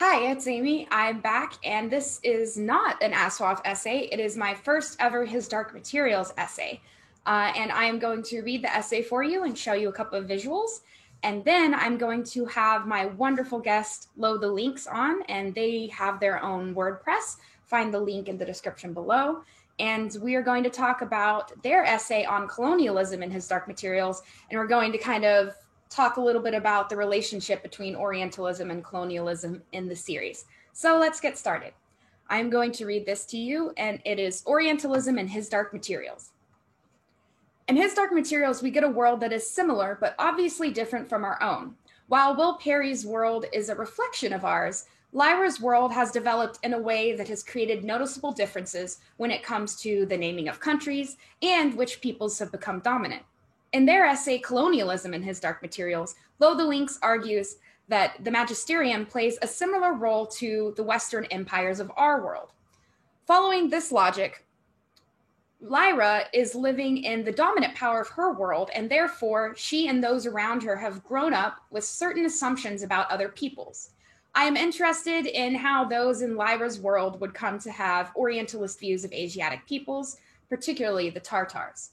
Hi, it's Amy. I'm back, and this is not an Aswaf essay. It is my first ever His Dark Materials essay. And I am going to read the essay for you and show you a couple of visuals. And then I'm going to have my wonderful guest load the links on, and they have their own WordPress. Find the link in the description below. And we are going to talk about their essay on colonialism in His Dark Materials. And we're going to kind of talk a little bit about the relationship between Orientalism and colonialism in the series. So let's get started. I'm going to read this to you, and it is Orientalism and His Dark Materials. In His Dark Materials, we get a world that is similar, but obviously different from our own. While Will Perry's world is a reflection of ours, Lyra's world has developed in a way that has created noticeable differences when it comes to the naming of countries and which peoples have become dominant. In their essay, Colonialism in His Dark Materials, Lo the Lynx argues that the magisterium plays a similar role to the Western empires of our world. Following this logic, Lyra is living in the dominant power of her world, and therefore she and those around her have grown up with certain assumptions about other peoples. I am interested in how those in Lyra's world would come to have Orientalist views of Asiatic peoples, particularly the Tartars.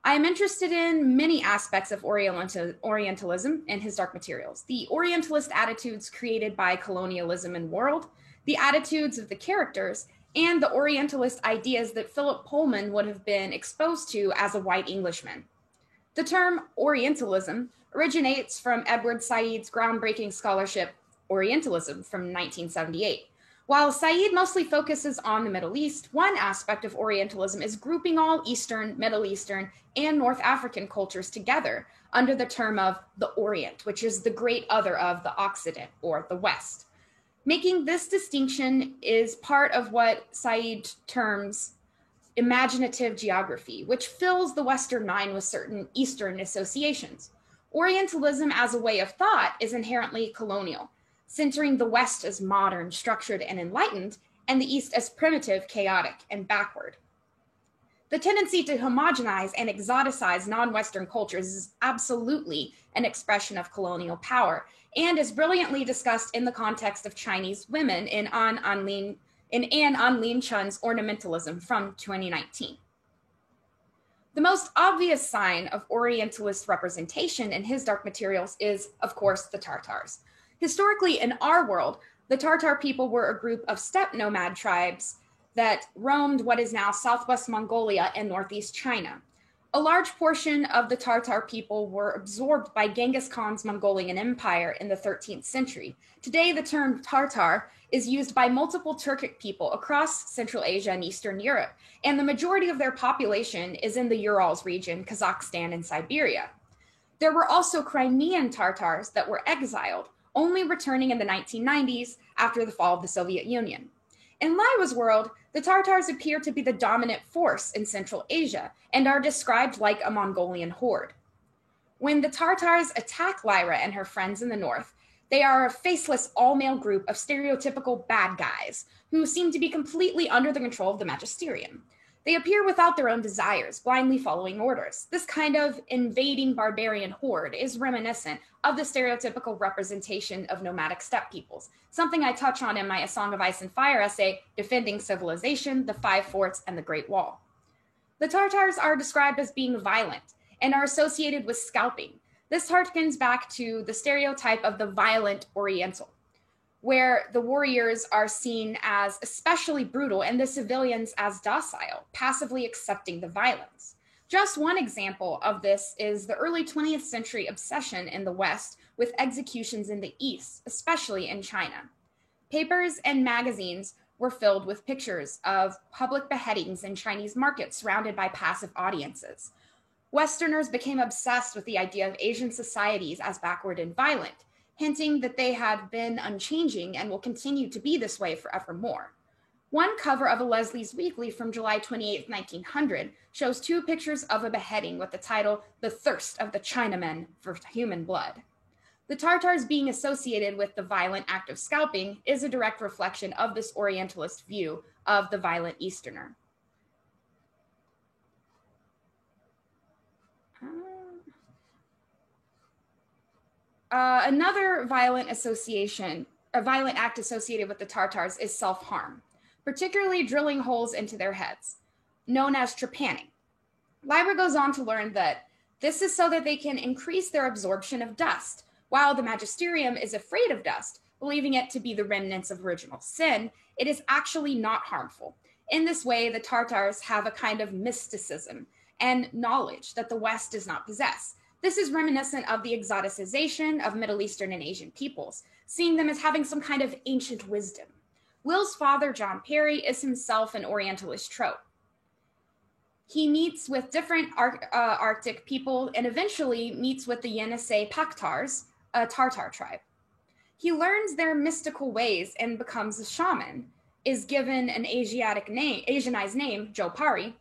I am interested in many aspects of Orientalism and His Dark Materials. The Orientalist attitudes created by colonialism and world, the attitudes of the characters, and the Orientalist ideas that Philip Pullman would have been exposed to as a white Englishman. The term Orientalism originates from Edward Said's groundbreaking scholarship, Orientalism, from 1978. While Said mostly focuses on the Middle East, one aspect of Orientalism is grouping all Eastern, Middle Eastern, and North African cultures together under the term of the Orient, which is the great other of the Occident or the West. Making this distinction is part of what Said terms imaginative geography, which fills the Western mind with certain Eastern associations. Orientalism as a way of thought is inherently colonial, centering the West as modern, structured, and enlightened, and the East as primitive, chaotic, and backward. The tendency to homogenize and exoticize non-Western cultures is absolutely an expression of colonial power and is brilliantly discussed in the context of Chinese women in Anne Anlin Chun's Ornamentalism from 2019. The most obvious sign of Orientalist representation in His Dark Materials is, of course, the Tartars. Historically, in our world, the Tartar people were a group of steppe nomad tribes that roamed what is now southwest Mongolia and northeast China. A large portion of the Tartar people were absorbed by Genghis Khan's Mongolian Empire in the 13th century. Today, the term Tartar is used by multiple Turkic people across Central Asia and Eastern Europe, and the majority of their population is in the Urals region, Kazakhstan, and Siberia. There were also Crimean Tartars that were exiled, only returning in the 1990s after the fall of the Soviet Union. In Lyra's world, the Tartars appear to be the dominant force in Central Asia and are described like a Mongolian horde. When the Tartars attack Lyra and her friends in the north, they are a faceless all-male group of stereotypical bad guys who seem to be completely under the control of the magisterium. They appear without their own desires, blindly following orders. This kind of invading barbarian horde is reminiscent of the stereotypical representation of nomadic steppe peoples, something I touch on in my A Song of Ice and Fire essay, Defending Civilization, the Five Forts, and the Great Wall. The Tartars are described as being violent and are associated with scalping. This harkens back to the stereotype of the violent Oriental, where the warriors are seen as especially brutal and the civilians as docile, passively accepting the violence. Just one example of this is the early 20th century obsession in the West with executions in the East, especially in China. Papers and magazines were filled with pictures of public beheadings in Chinese markets surrounded by passive audiences. Westerners became obsessed with the idea of Asian societies as backward and violent, hinting that they had been unchanging and will continue to be this way forevermore. One cover of a Leslie's Weekly from July 28, 1900, shows two pictures of a beheading with the title, The Thirst of the Chinamen for Human Blood. The Tartars being associated with the violent act of scalping is a direct reflection of this Orientalist view of the violent Easterner. Another violent association a violent act associated with the Tartars is self-harm, particularly drilling holes into their heads, known as trepanning. Lyra goes on to learn that this is so that they can increase their absorption of dust. While the magisterium is afraid of dust, believing it to be the remnants of original sin, it is actually not harmful. In this way, the Tartars have a kind of mysticism and knowledge that the West does not possess. This is reminiscent of the exoticization of Middle Eastern and Asian peoples, seeing them as having some kind of ancient wisdom. Will's father, John Perry, is himself an Orientalist trope. He meets with different Arctic people and eventually meets with the Yenisei Paktars, a Tartar tribe. He learns their mystical ways and becomes a shaman, is given an Asianized name, Jopari,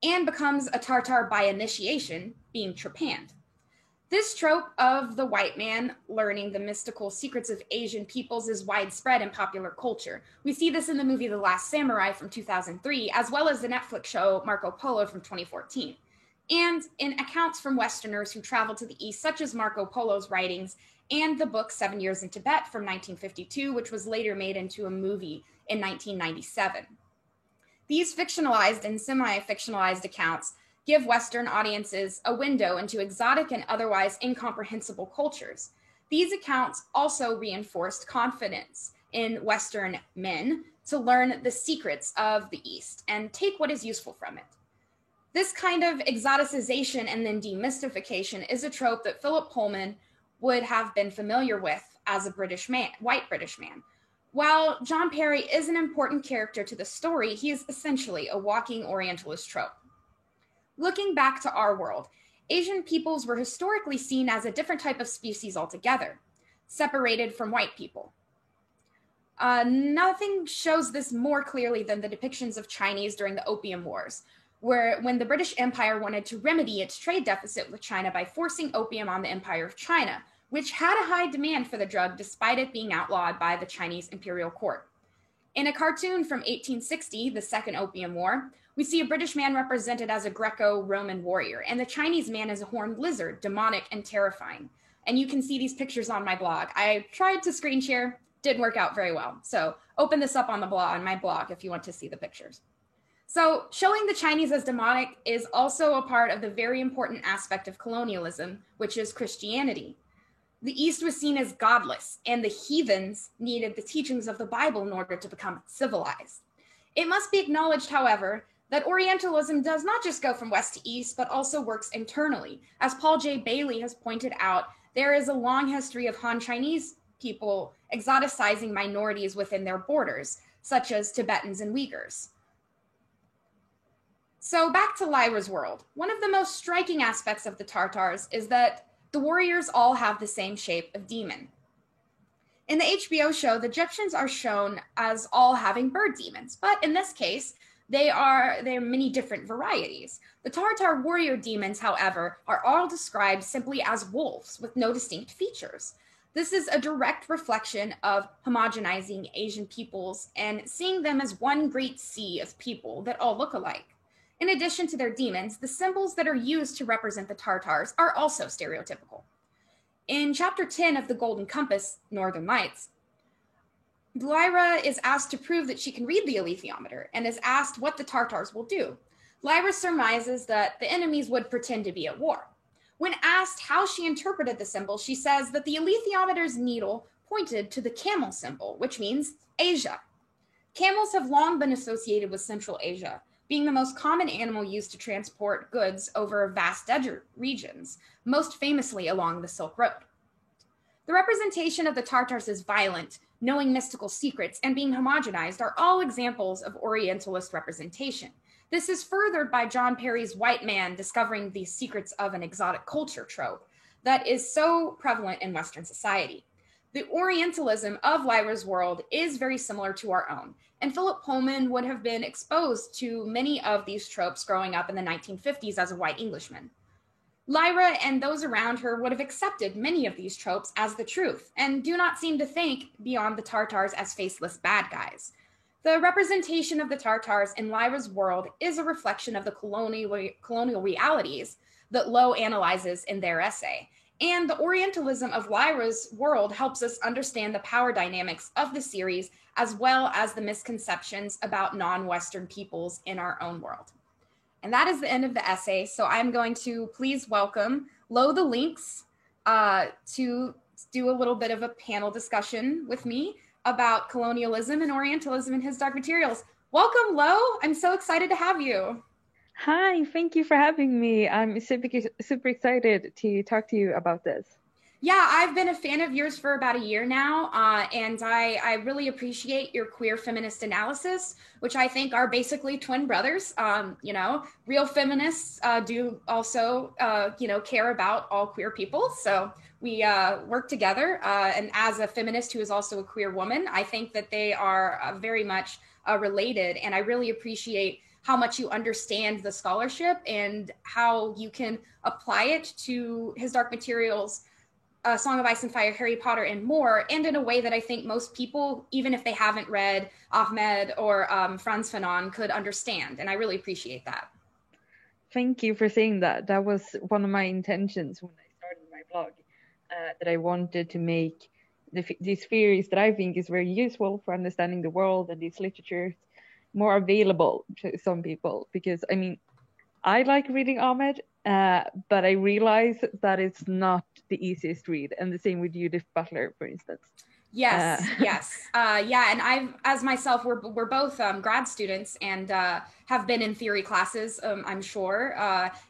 and becomes a Tartar by initiation, being trepanned. This trope of the white man learning the mystical secrets of Asian peoples is widespread in popular culture. We see this in the movie The Last Samurai from 2003, as well as the Netflix show Marco Polo from 2014, and in accounts from Westerners who traveled to the East, such as Marco Polo's writings and the book 7 Years in Tibet from 1952, which was later made into a movie in 1997. These fictionalized and semi-fictionalized accounts give Western audiences a window into exotic and otherwise incomprehensible cultures. These accounts also reinforced confidence in Western men to learn the secrets of the East and take what is useful from it. This kind of exoticization and then demystification is a trope that Philip Pullman would have been familiar with as a white British man. While John Perry is an important character to the story, he is essentially a walking Orientalist trope. Looking back to our world, Asian peoples were historically seen as a different type of species altogether, separated from white people. Nothing shows this more clearly than the depictions of Chinese during the Opium Wars, when the British Empire wanted to remedy its trade deficit with China by forcing opium on the Empire of China, which had a high demand for the drug despite it being outlawed by the Chinese imperial court. In a cartoon from 1860, the Second Opium War, we see a British man represented as a Greco-Roman warrior, and the Chinese man is a horned lizard, demonic and terrifying. And you can see these pictures on my blog. I tried to screen share, didn't work out very well. So open this up on my blog if you want to see the pictures. So showing the Chinese as demonic is also a part of the very important aspect of colonialism, which is Christianity. The East was seen as godless, and the heathens needed the teachings of the Bible in order to become civilized. It must be acknowledged, however, that Orientalism does not just go from west to east, but also works internally. As Paul J. Bailey has pointed out, there is a long history of Han Chinese people exoticizing minorities within their borders, such as Tibetans and Uyghurs. So back to Lyra's world. One of the most striking aspects of the Tartars is that the warriors all have the same shape of demon. In the HBO show, the Egyptians are shown as all having bird demons, but in this case, there are many different varieties. The Tartar warrior demons, however, are all described simply as wolves with no distinct features. This is a direct reflection of homogenizing Asian peoples and seeing them as one great sea of people that all look alike. In addition to their demons, the symbols that are used to represent the Tartars are also stereotypical. In chapter 10 of The Golden Compass, Northern Lights, Lyra is asked to prove that she can read the alethiometer and is asked what the Tartars will do. Lyra surmises that the enemies would pretend to be at war. When asked how she interpreted the symbol, she says that the alethiometer's needle pointed to the camel symbol, which means Asia. Camels have long been associated with Central Asia, being the most common animal used to transport goods over vast desert regions, most famously along the Silk Road. The representation of the Tartars as violent, knowing mystical secrets, and being homogenized are all examples of Orientalist representation. This is furthered by John Perry's white man discovering the secrets of an exotic culture trope that is so prevalent in Western society. The Orientalism of Lyra's world is very similar to our own, and Philip Pullman would have been exposed to many of these tropes growing up in the 1950s as a white Englishman. Lyra and those around her would have accepted many of these tropes as the truth, and do not seem to think beyond the Tartars as faceless bad guys. The representation of the Tartars in Lyra's world is a reflection of the colonial realities that Lowe analyzes in their essay, And the Orientalism of Lyra's world helps us understand the power dynamics of the series, as well as the misconceptions about non-Western peoples in our own world. And that is the end of the essay. So I'm going to please welcome Lo the Lynx to do a little bit of a panel discussion with me about colonialism and Orientalism in his Dark Materials. Welcome, Lo. I'm so excited to have you. Hi, thank you for having me. I'm super excited to talk to you about this. Yeah, I've been a fan of yours for about a year now, and I really appreciate your queer feminist analysis, which I think are basically twin brothers. Real feminists do also, care about all queer people. So we work together. And as a feminist who is also a queer woman, I think that they are very much related. And I really appreciate how much you understand the scholarship and how you can apply it to his Dark Materials, Song of Ice and Fire, Harry Potter, and more, and in a way that I think most people, even if they haven't read Ahmed or Frantz Fanon, could understand. And I really appreciate that. Thank you for saying that. That was one of my intentions when I started my blog, that I wanted to make these theories that I think is very useful for understanding the world and these literatures more available to some people. Because, I mean, I like reading Ahmed, but I realize that it's not the easiest read. And the same with Judith Butler, for instance. Yes, yes. Yeah, and I've, as myself, we're both grad students and have been in theory classes, I'm sure.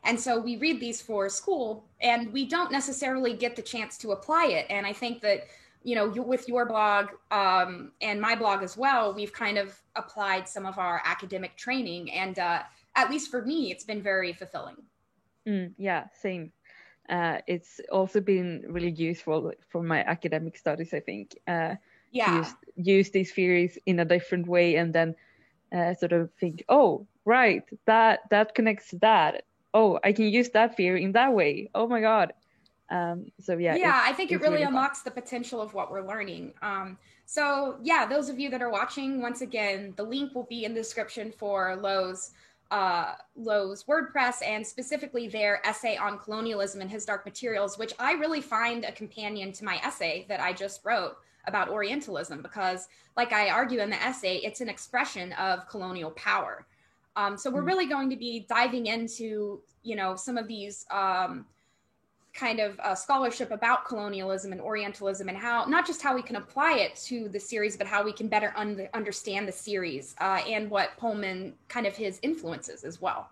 And so we read these for school, and we don't necessarily get the chance to apply it. And I think that, with your blog and my blog as well, we've kind of applied some of our academic training. And at least for me, it's been very fulfilling. Yeah, same. It's also been really useful for my academic studies, I think, Yeah. to use these theories in a different way, and then sort of think, oh, right, that connects to that. Oh, I can use that theory in that way. Oh my God. So yeah, Yeah, I think it it's really really fun. unlocks the potential of what we're learning. So yeah, those of you that are watching, once again, the link will be in the description for Lowe's WordPress, and specifically their essay on colonialism and his Dark Materials, which I really find a companion to my essay that I just wrote about Orientalism, because like I argue in the essay, it's an expression of colonial power. So we're really going to be diving into, some of these kind of scholarship about colonialism and Orientalism, and how, not just how we can apply it to the series, but how we can better understand the series and what Pullman kind of his influences as well.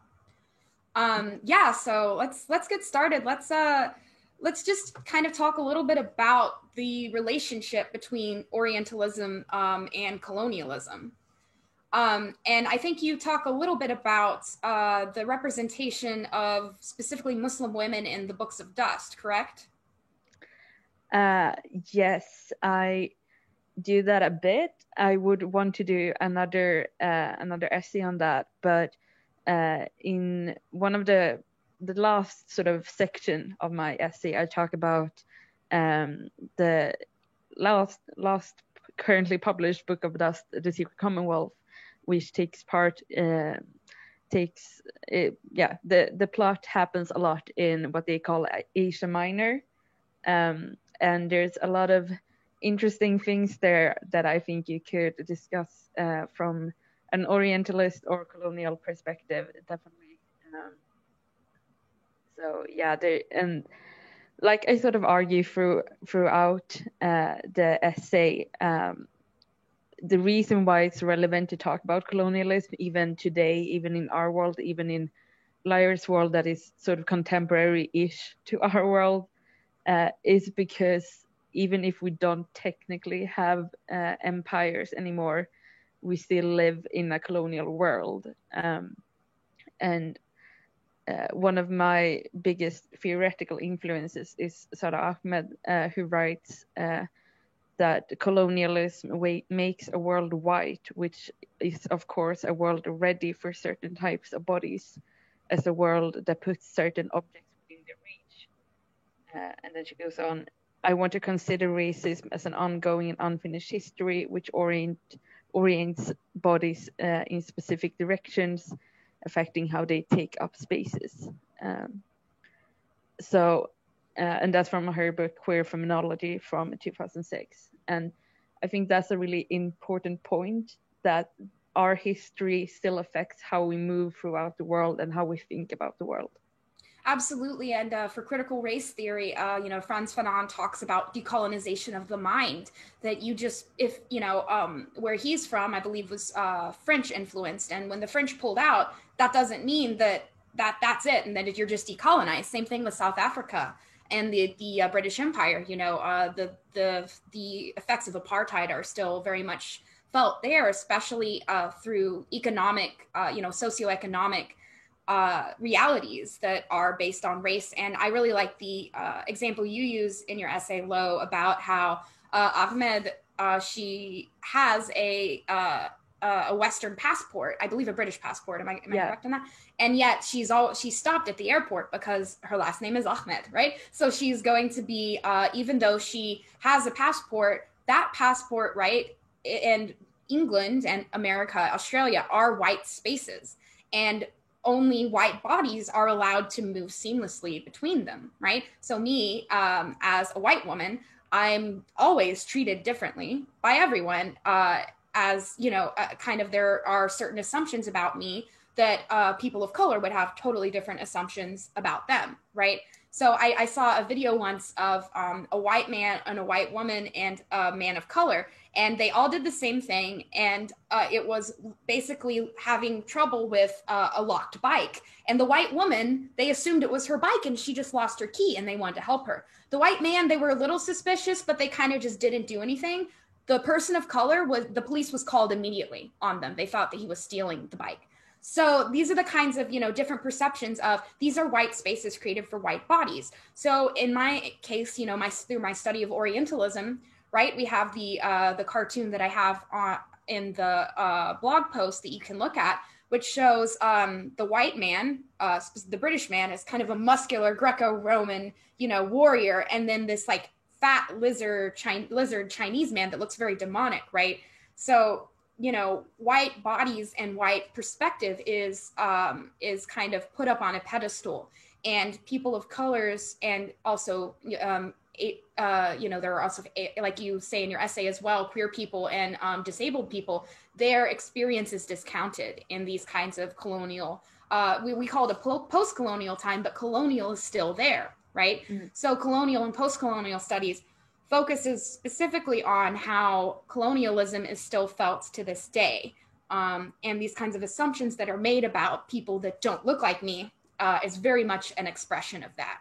Yeah, so let's get started. Let's just kind of talk a little bit about the relationship between Orientalism and colonialism. And I think you talk a little bit about the representation of specifically Muslim women in the Books of Dust, correct? Yes, I do that a bit. I would want to do another essay on that, but in one of the last sort of section of my essay, I talk about the last currently published Book of Dust, The Secret Commonwealth, which takes part the plot happens a lot in what they call Asia Minor, and there's a lot of interesting things there that I think you could discuss from an Orientalist or colonial perspective, definitely. So yeah, and like I sort of argue throughout the essay, the reason why it's relevant to talk about colonialism even today, even in our world, even in Lyra's world that is sort of contemporary-ish to our world, is because even if we don't technically have empires anymore, we still live in a colonial world. And one of my biggest theoretical influences is Sara Ahmed, who writes that colonialism makes a world white, which is, of course, a world ready for certain types of bodies, as a world that puts certain objects within their reach. And then she goes on, I want to consider racism as an ongoing and unfinished history, which orients bodies in specific directions, affecting how they take up spaces. So and that's from her book Queer Phenomenology from 2006. And I think that's a really important point, that our history still affects how we move throughout the world and how we think about the world. Absolutely. And for critical race theory, Frantz Fanon talks about decolonization of the mind, that you just, if, where he's from, I believe was French influenced. And when the French pulled out, that doesn't mean that's it. And that you're just decolonized. Same thing with South Africa and the British Empire. The effects of apartheid are still very much felt there, especially through economic, socioeconomic realities that are based on race. And I really like the example you use in your essay, Lo, about how Ahmed, she has a Western passport, I believe a British passport. Am I correct on that? And yet she's stopped at the airport because her last name is Ahmed, right? So she's going to be, even though she has a passport, that passport, right, and England and America, Australia are white spaces. And only white bodies are allowed to move seamlessly between them, right? So me, as a white woman, I'm always treated differently by everyone, as, kind of there are certain assumptions about me that people of color would have totally different assumptions about them, right? So I saw a video once of a white man and a white woman and a man of color, and they all did the same thing. And it was basically having trouble with a locked bike. And the white woman, they assumed it was her bike and she just lost her key and they wanted to help her. The white man, they were a little suspicious, but they kind of just didn't do anything. The person of color, the police was called immediately on them. They thought that he was stealing the bike. So these are the kinds of, different perceptions of these are white spaces created for white bodies. So in my case, through my study of Orientalism, right, we have the cartoon that I have in the blog post that you can look at, which shows the white man, the British man, is kind of a muscular Greco-Roman, warrior, and then this like fat lizard Chinese man that looks very demonic, right? So white bodies and white perspective is kind of put up on a pedestal, and people of colors, and also, there are also, like you say in your essay as well, queer people and disabled people, their experience is discounted in these kinds of colonial, we call it a post-colonial time, but colonial is still there, right? Mm-hmm. So colonial and post-colonial studies focuses specifically on how colonialism is still felt to this day. And these kinds of assumptions that are made about people that don't look like me is very much an expression of that.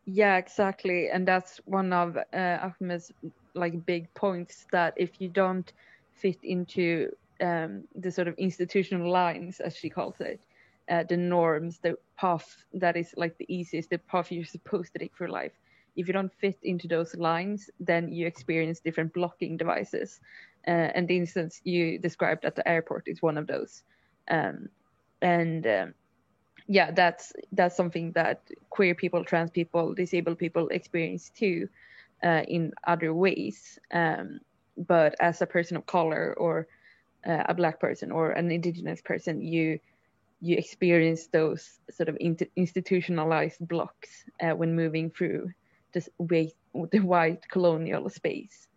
Yeah, exactly. And that's one of Ahmed's like big points, that if you don't fit into the sort of institutional lines, as she calls it, the norms, the path that is like the easiest, the path you're supposed to take for life, if you don't fit into those lines, then you experience different blocking devices. And the instance you described at the airport is one of those. Yeah, that's something that queer people, trans people, disabled people experience too, in other ways. But as a person of color, or a Black person, or an Indigenous person, you experience those sort of institutionalized blocks when moving through the white colonial space.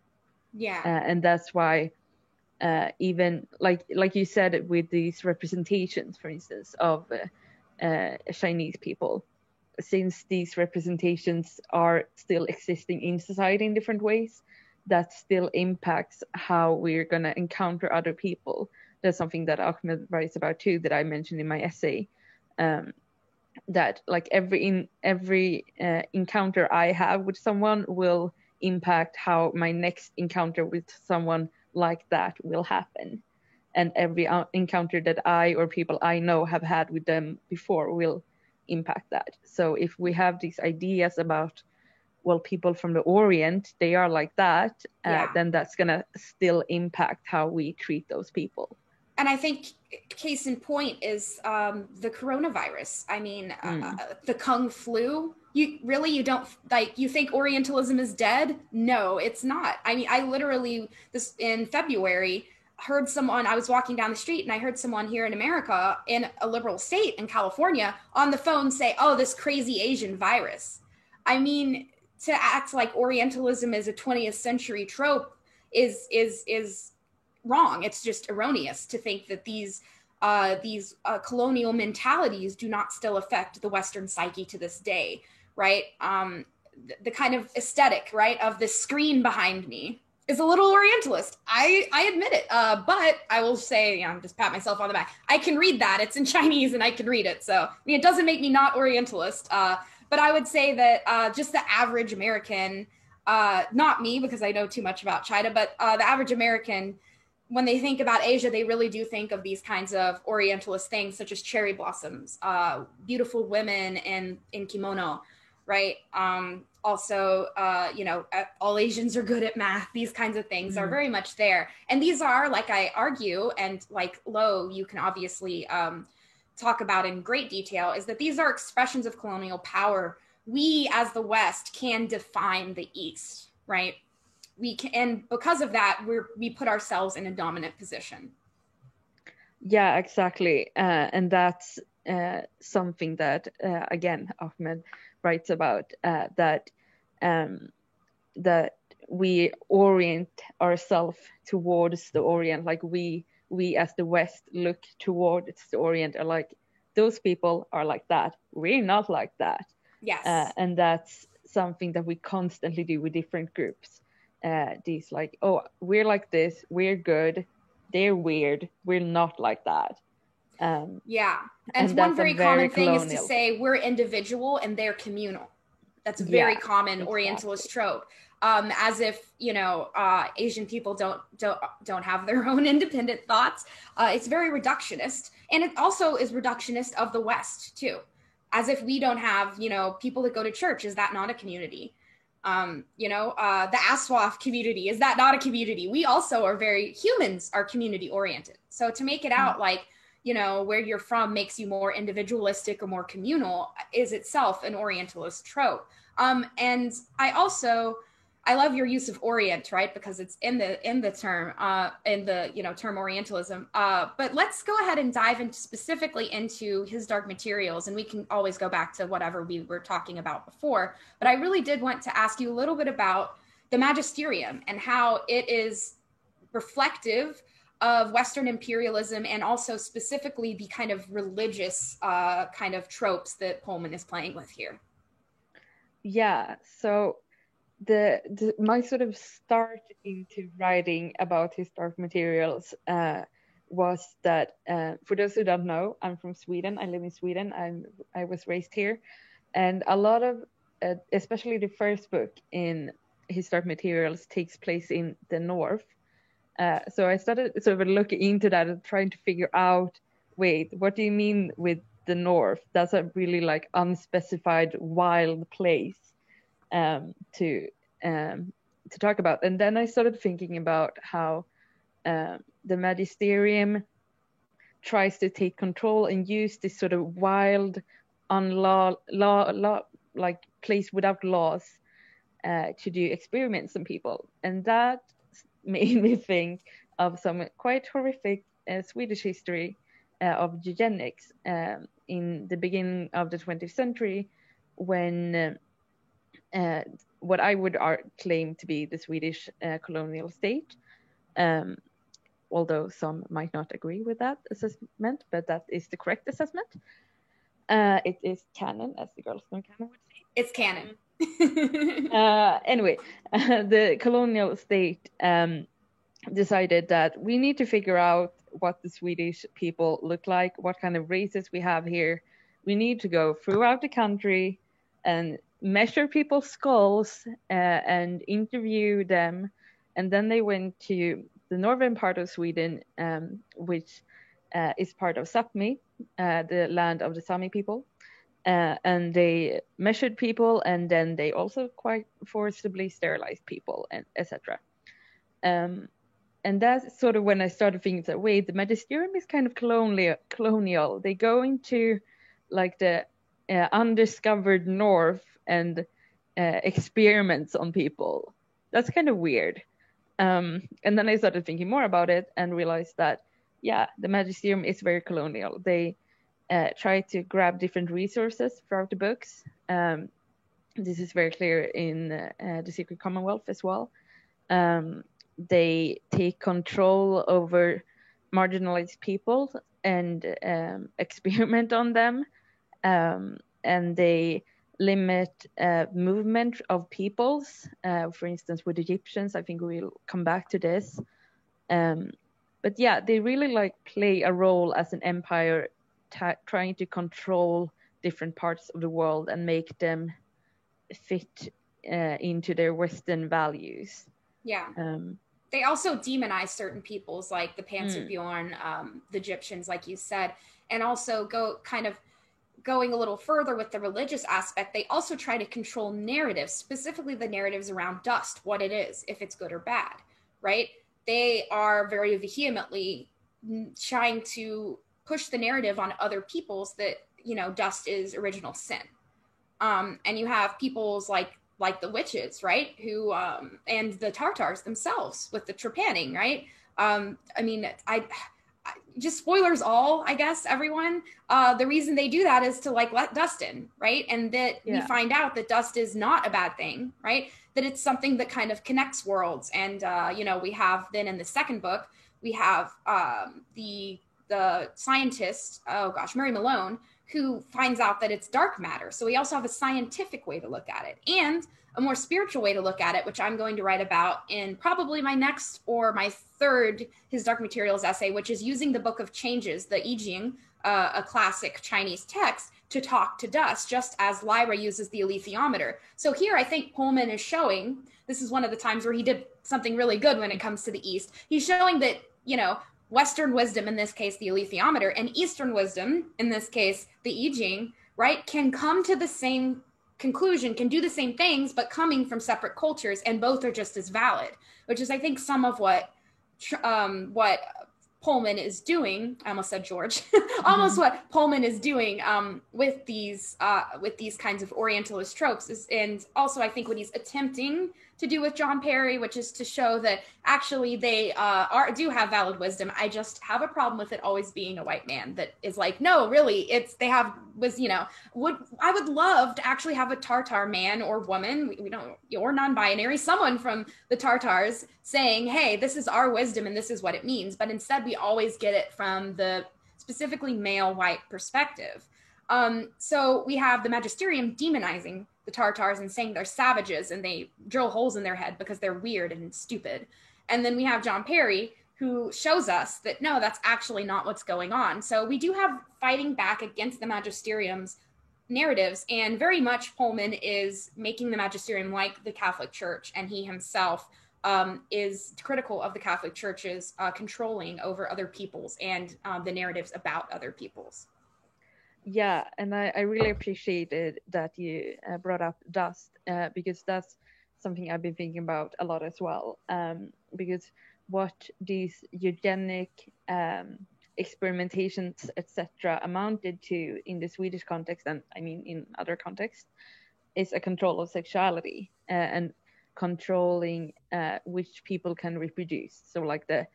Yeah. And that's why even like you said, with these representations, for instance, of Chinese people, since these representations are still existing in society in different ways, that still impacts how we're going to encounter other people. That's something that Ahmed writes about too, that I mentioned in my essay. That like every encounter I have with someone will impact how my next encounter with someone like that will happen, and every encounter that I or people I know have had with them before will impact that. So if we have these ideas about, well, people from the Orient, they are like that, then that's gonna still impact how we treat those people. And I think case in point is the coronavirus. I mean, the Kung flu. You don't like, you think Orientalism is dead? No, it's not. I mean, I literally, in February, heard someone, I was walking down the street and I heard someone here in America, in a liberal state in California, on the phone say, oh, this crazy Asian virus. I mean, to act like Orientalism is a 20th century trope is wrong. It's just erroneous to think that these colonial mentalities do not still affect the Western psyche to this day, right? The kind of aesthetic, right, of the screen behind me is a little Orientalist. I admit it, but I will say, just pat myself on the back. I can read that. It's in Chinese, and I can read it. So I mean, it doesn't make me not Orientalist. But I would say that just the average American, not me because I know too much about China, but the average American, when they think about Asia, they really do think of these kinds of Orientalist things, such as cherry blossoms, beautiful women in kimono, right? Also, all Asians are good at math. These kinds of things are very much there. And these are, like I argue, and like Lo, you can obviously talk about in great detail, is that these are expressions of colonial power. We, as the West, can define the East, right? We can, and because of that, we put ourselves in a dominant position. Yeah, exactly. And that's something that, again, Ahmed writes about, that we orient ourselves towards the Orient, like we as the West look towards the Orient, are like, those people are like that, we're not like that. Yes. And that's something that we constantly do with different groups. These like, oh, we're like this, we're good, they're weird, we're not like that. Yeah. And one very common thing is to say we're individual and they're communal. That's a very common Orientalist trope. As if, Asian people don't have their own independent thoughts. It's very reductionist. And it also is reductionist of the West too. As if we don't have, people that go to church. Is that not a community? The Aswaf community, is that not a community? We also are humans are community oriented. So to make it out like, where you're from makes you more individualistic or more communal is itself an Orientalist trope. And I love your use of Orient, right? Because it's in the term, term Orientalism. But let's go ahead and dive specifically into His Dark Materials, and we can always go back to whatever we were talking about before. But I really did want to ask you a little bit about the Magisterium and how it is reflective of Western imperialism, and also specifically the kind of religious kind of tropes that Pullman is playing with here. Yeah, so my sort of start into writing about His Dark Materials was that, for those who don't know, I'm from Sweden. I live in Sweden. I was raised here, and a lot of, especially the first book in His Dark Materials, takes place in the north. So I started sort of looking into that and trying to figure out, wait, what do you mean with the north? That's a really like unspecified wild place to talk about. And then I started thinking about how the Magisterium tries to take control and use this sort of wild, like place without laws to do experiments on people. And that made me think of some quite horrific Swedish history of eugenics in the beginning of the 20th century, when what I would claim to be the Swedish colonial state, although some might not agree with that assessment, but that is the correct assessment. It is canon, as the girls from canon would say. It's canon. Anyway, the colonial state decided that we need to figure out what the Swedish people look like, what kind of races we have here. We need to go throughout the country and measure people's skulls and interview them. And then they went to the northern part of Sweden, which is part of Sapmi, the land of the Sami people. And they measured people, and then they also quite forcibly sterilized people, and etc. And that's sort of when I started thinking that, wait, the Magisterium is kind of colonial. They go into like the undiscovered north and experiments on people. That's kind of weird. And then I started thinking more about it and realized that, yeah, the Magisterium is very colonial. They try to grab different resources throughout the books. this is very clear in The Secret Commonwealth as well. They take control over marginalized people and experiment on them, and they limit movement of peoples. For instance, with Egyptians, I think we'll come back to this. But yeah, they really like play a role as an empire, trying to control different parts of the world and make them fit into their Western values. Yeah. They also demonize certain peoples, like the Panzerbjorn, the Egyptians, like you said, and also going a little further with the religious aspect. They also try to control narratives, specifically the narratives around dust, what it is, if it's good or bad, right? They are very vehemently trying to push the narrative on other peoples that, you know, dust is original sin. And you have peoples like the witches, right? Who and the Tartars themselves with the trepanning, right? I mean, I just spoilers all, I guess, everyone. The reason they do that is to like let dust in, right? And that we find out that dust is not a bad thing, right? That it's something that kind of connects worlds. And you know, we have then in the second book, we have the scientist, oh gosh, Mary Malone, who finds out that it's dark matter. So we also have a scientific way to look at it and a more spiritual way to look at it, which I'm going to write about in probably my next or my third His Dark Materials essay, which is using the Book of Changes, the I Ching, a classic Chinese text, to talk to dust, just as Lyra uses the alethiometer. So here I think Pullman is showing, this is one of the times where he did something really good when it comes to the East. He's showing that, you know, Western wisdom, in this case, the alethiometer, and Eastern wisdom, in this case, the I Ching, right, can come to the same conclusion, can do the same things, but coming from separate cultures, and both are just as valid, which is, I think, some of what Pullman is doing. I almost said George. Almost what Pullman is doing with these kinds of Orientalist tropes is, and also I think what he's attempting to do with John Perry, which is to show that actually they do have valid wisdom. I just have a problem with it always being a white man that is like, no, really, I would love to actually have a Tartar man or woman, we don't, or non-binary, someone from the Tartars saying, hey, this is our wisdom and this is what it means. But instead we always get it from the specifically male white perspective. So we have the magisterium demonizing the Tartars and saying they're savages and they drill holes in their head because they're weird and stupid. And then we have John Perry, who shows us that, no, that's actually not what's going on. So we do have fighting back against the magisterium's narratives, and very much Pullman is making the magisterium like the Catholic Church, and he himself is critical of the Catholic Church's controlling over other peoples and the narratives about other peoples. Yeah, and I really appreciated that you brought up dust because that's something I've been thinking about a lot as well. Because what these eugenic experimentations, etc., amounted to in the Swedish context, and I mean in other contexts, is a control of sexuality and controlling which people can reproduce. So like the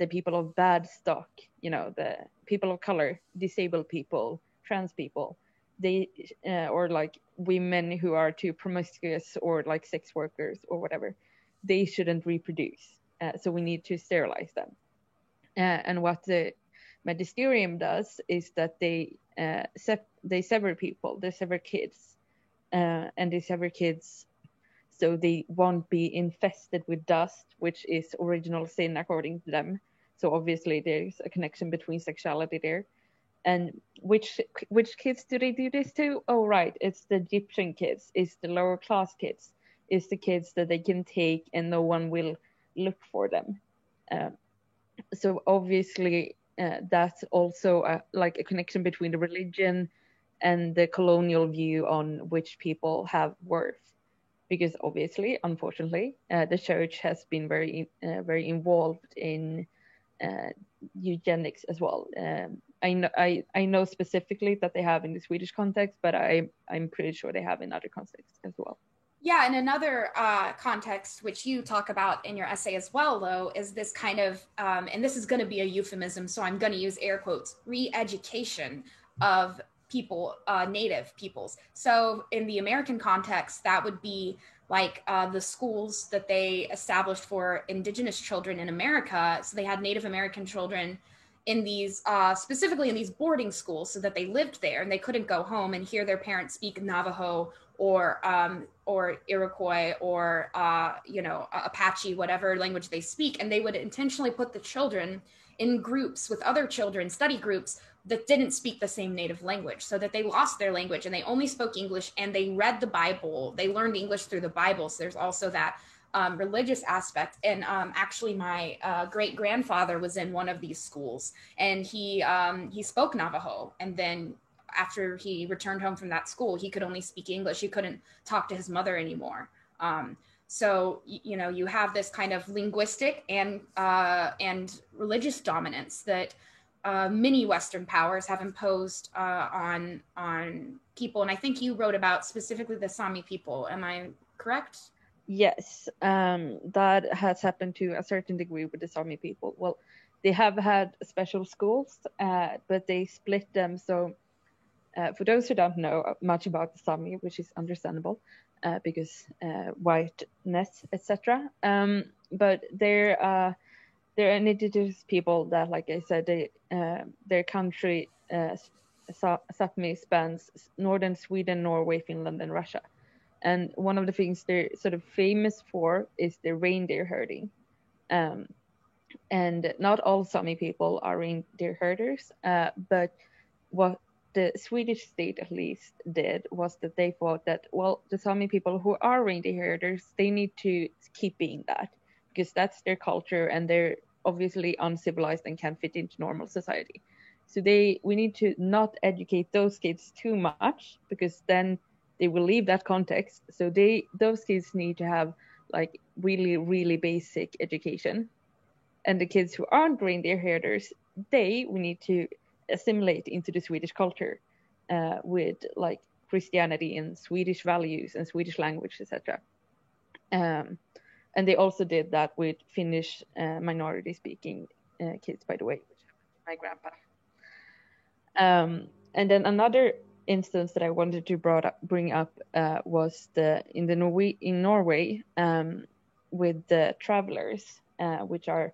people of bad stock, you know, the people of color, disabled people, trans people, they or like women who are too promiscuous or like sex workers or whatever, they shouldn't reproduce. So we need to sterilize them. And what the magisterium does is that they sever people, they sever kids, and they sever kids so they won't be infested with dust, which is original sin according to them. So obviously there's a connection between sexuality there. And which kids do they do this to? Oh, right, it's the Egyptian kids, it's the lower class kids, it's the kids that they can take and no one will look for them. So obviously that's also like a connection between the religion and the colonial view on which people have worth. Because obviously, unfortunately, the church has been very involved in eugenics as well. I know specifically that they have in the Swedish context, but I'm pretty sure they have in other contexts as well. Yeah, and another context, which you talk about in your essay as well, Lo, is this kind of, and this is going to be a euphemism, so I'm going to use air quotes, re-education of people, native peoples. So in the American context, that would be like the schools that they established for indigenous children in America. So they had Native American children in these, specifically in these boarding schools, so that they lived there and they couldn't go home and hear their parents speak Navajo or Iroquois or Apache, whatever language they speak, and they would intentionally put the children in groups with other children, study groups that didn't speak the same native language, so that they lost their language and they only spoke English, and they read the Bible. They learned English through the Bible. So there's also that religious aspect. And actually, my great grandfather was in one of these schools, and he spoke Navajo. And then after he returned home from that school, he could only speak English. He couldn't talk to his mother anymore. So you have this kind of linguistic and religious dominance that many Western powers have imposed on people. And I think you wrote about specifically the Sami people. Am I correct? Yes, that has happened to a certain degree with the Sami people. Well, they have had special schools, but they split them. So for those who don't know much about the Sami, which is understandable because whiteness, etc. But they're indigenous people that, like I said, their country, Sapmi, spans northern Sweden, Norway, Finland, and Russia. And one of the things they're sort of famous for is the reindeer herding. And not all Sami people are reindeer herders, but what the Swedish state at least did was that they thought that, well, the Sami people who are reindeer herders, they need to keep being that, because that's their culture and they're obviously uncivilized and can't fit into normal society. So we need to not educate those kids too much, because then they will leave that context. So those kids need to have like really, really basic education. And the kids who aren't reindeer herders, we need to assimilate into the Swedish culture with like Christianity and Swedish values and Swedish language, etc. And they also did that with Finnish minority-speaking kids, by the way, which is my grandpa. And then another instance that I wanted to bring up was in Norway with the travelers, which are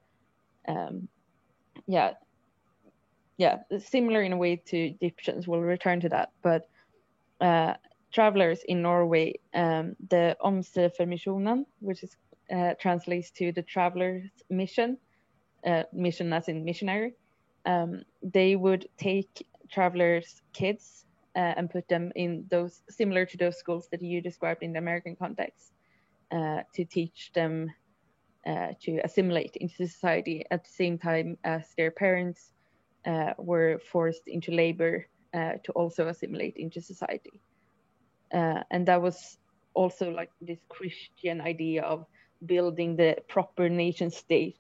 similar in a way to Egyptians. We'll return to that, but travelers in Norway, the Omsefermisjonen, which is translates to the traveler's mission, mission as in missionary. They would take travelers' kids and put them in those similar to those schools that you described in the American context to teach them to assimilate into society at the same time as their parents were forced into labor to also assimilate into society. And that was also like this Christian idea of building the proper nation state.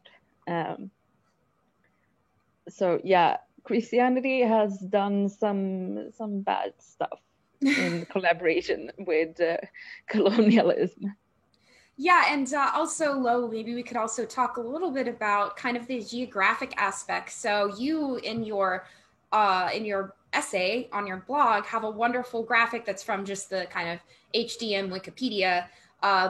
So yeah, Christianity has done some bad stuff in collaboration with colonialism. Yeah, and also, Lo, maybe we could also talk a little bit about kind of the geographic aspects. So you, in your essay on your blog, have a wonderful graphic that's from just the kind of HDM Wikipedia,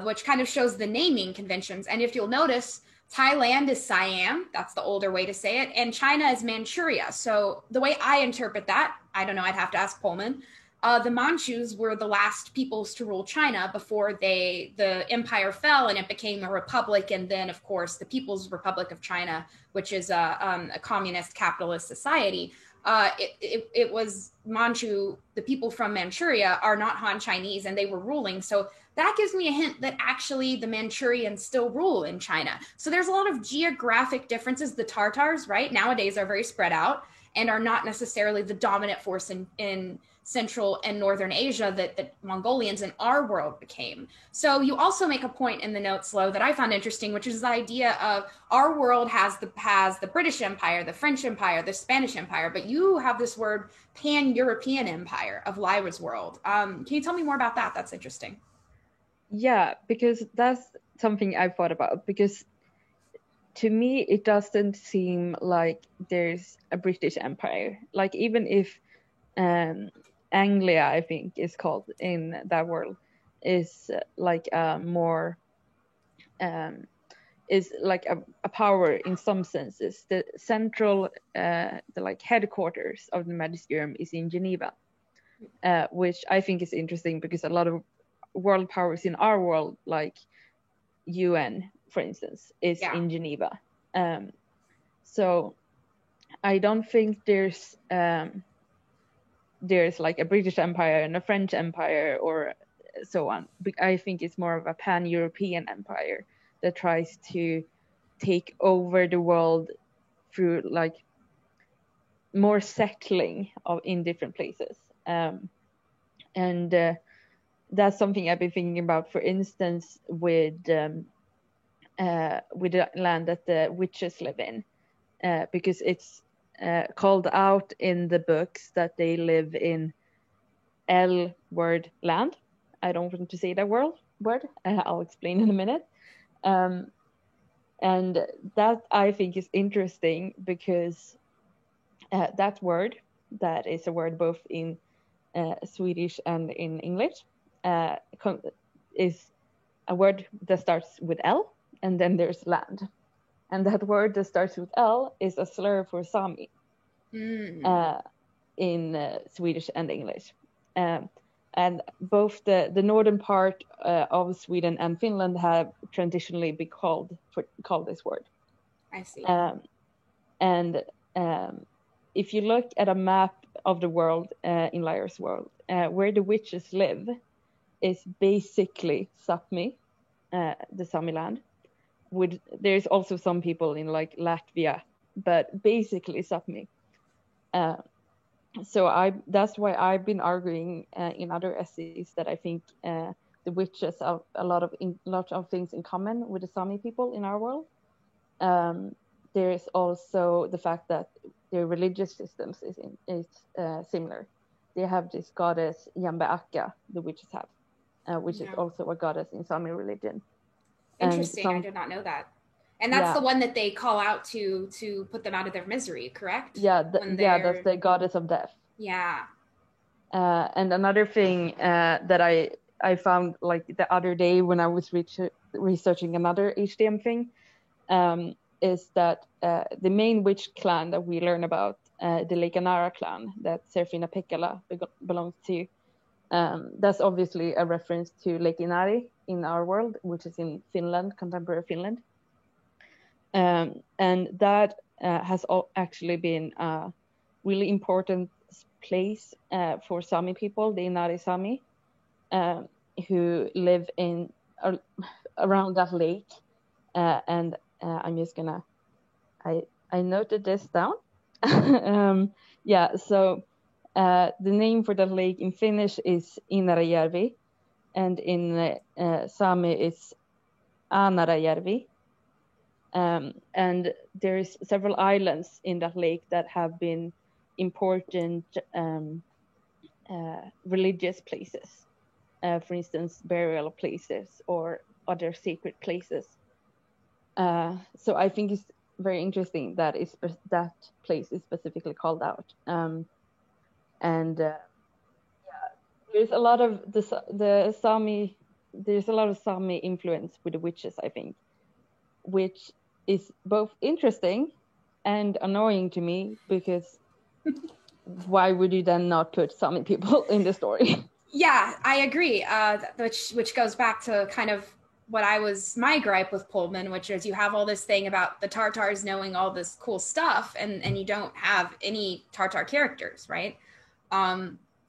which kind of shows the naming conventions. And if you'll notice, Thailand is Siam, that's the older way to say it, and China is Manchuria. So the way I interpret that, I don't know, I'd have to ask Pullman. The Manchus were the last peoples to rule China before the empire fell and it became a republic. And then, of course, the People's Republic of China, which is a communist capitalist society. It was Manchu, the people from Manchuria are not Han Chinese, and they were ruling. So that gives me a hint that actually the Manchurians still rule in China. So there's a lot of geographic differences. The Tartars, right, nowadays are very spread out and are not necessarily the dominant force in Central and Northern Asia that Mongolians in our world became. So you also make a point in the notes, Lo, that I found interesting, which is the idea of our world has the British Empire, the French Empire, the Spanish Empire, but you have this word Pan-European Empire of Lyra's world. Can you tell me more about that? That's interesting. Yeah, because that's something I've thought about, because to me, it doesn't seem like there's a British Empire. Like, even if Anglia, I think, is called in that world, is like more is like a power in some senses. The central, the like headquarters of the magisterium is in Geneva, which I think is interesting because a lot of world powers in our world, like UN, for instance, is in Geneva. So I don't think there's like a British Empire and a French Empire or so on. I think it's more of a pan-European empire that tries to take over the world through like more settling in different places. And that's something I've been thinking about, for instance, with the land that the witches live in, because it's called out in the books that they live in L word land. I don't want to say that word. I'll explain in a minute. And that I think is interesting because that word, that is a word both in Swedish and in English, is a word that starts with L, and then there's land. And that word that starts with L is a slur for Sami in Swedish and English. And both the northern part of Sweden and Finland have traditionally been called this word. I see. And if you look at a map of the world in Lyra's world, where the witches live is basically Sapmi, the Sami land. There's also some people in like Latvia, but basically Sapmi. So that's why I've been arguing in other essays that I think the witches have a lot of things in common with the Sami people in our world. There is also the fact that their religious systems is similar. They have this goddess Jambe Akka, the witches have, which is also a goddess in Sami religion. Interesting. I did not know that. And that's the one that they call out to put them out of their misery, correct? Yeah, that's the goddess of death. Yeah. And another thing that I found like the other day when I was researching another HDM thing is that the main witch clan that we learn about, the Leikanara clan that Serafina Pekkala belongs to, that's obviously a reference to Lake Inari in our world, which is in Finland, contemporary Finland. And that has actually been a really important place for Sami people, the Inari Sami, who live in around that lake. And I'm just gonna, I noted this down. So the name for that lake in Finnish is Inarajärvi, and in Sami it's Aanarajärvi. And there's several islands in that lake that have been important religious places, for instance, burial places or other sacred places. So I think it's very interesting that that place is specifically called out. There's a lot of the Sami. There's a lot of Sami influence with the witches, I think, which is both interesting and annoying to me because why would you then not put Sami people in the story? Yeah, I agree. Which goes back to kind of what my gripe with Pullman, which is you have all this thing about the Tartars knowing all this cool stuff, and you don't have any Tartar characters, right?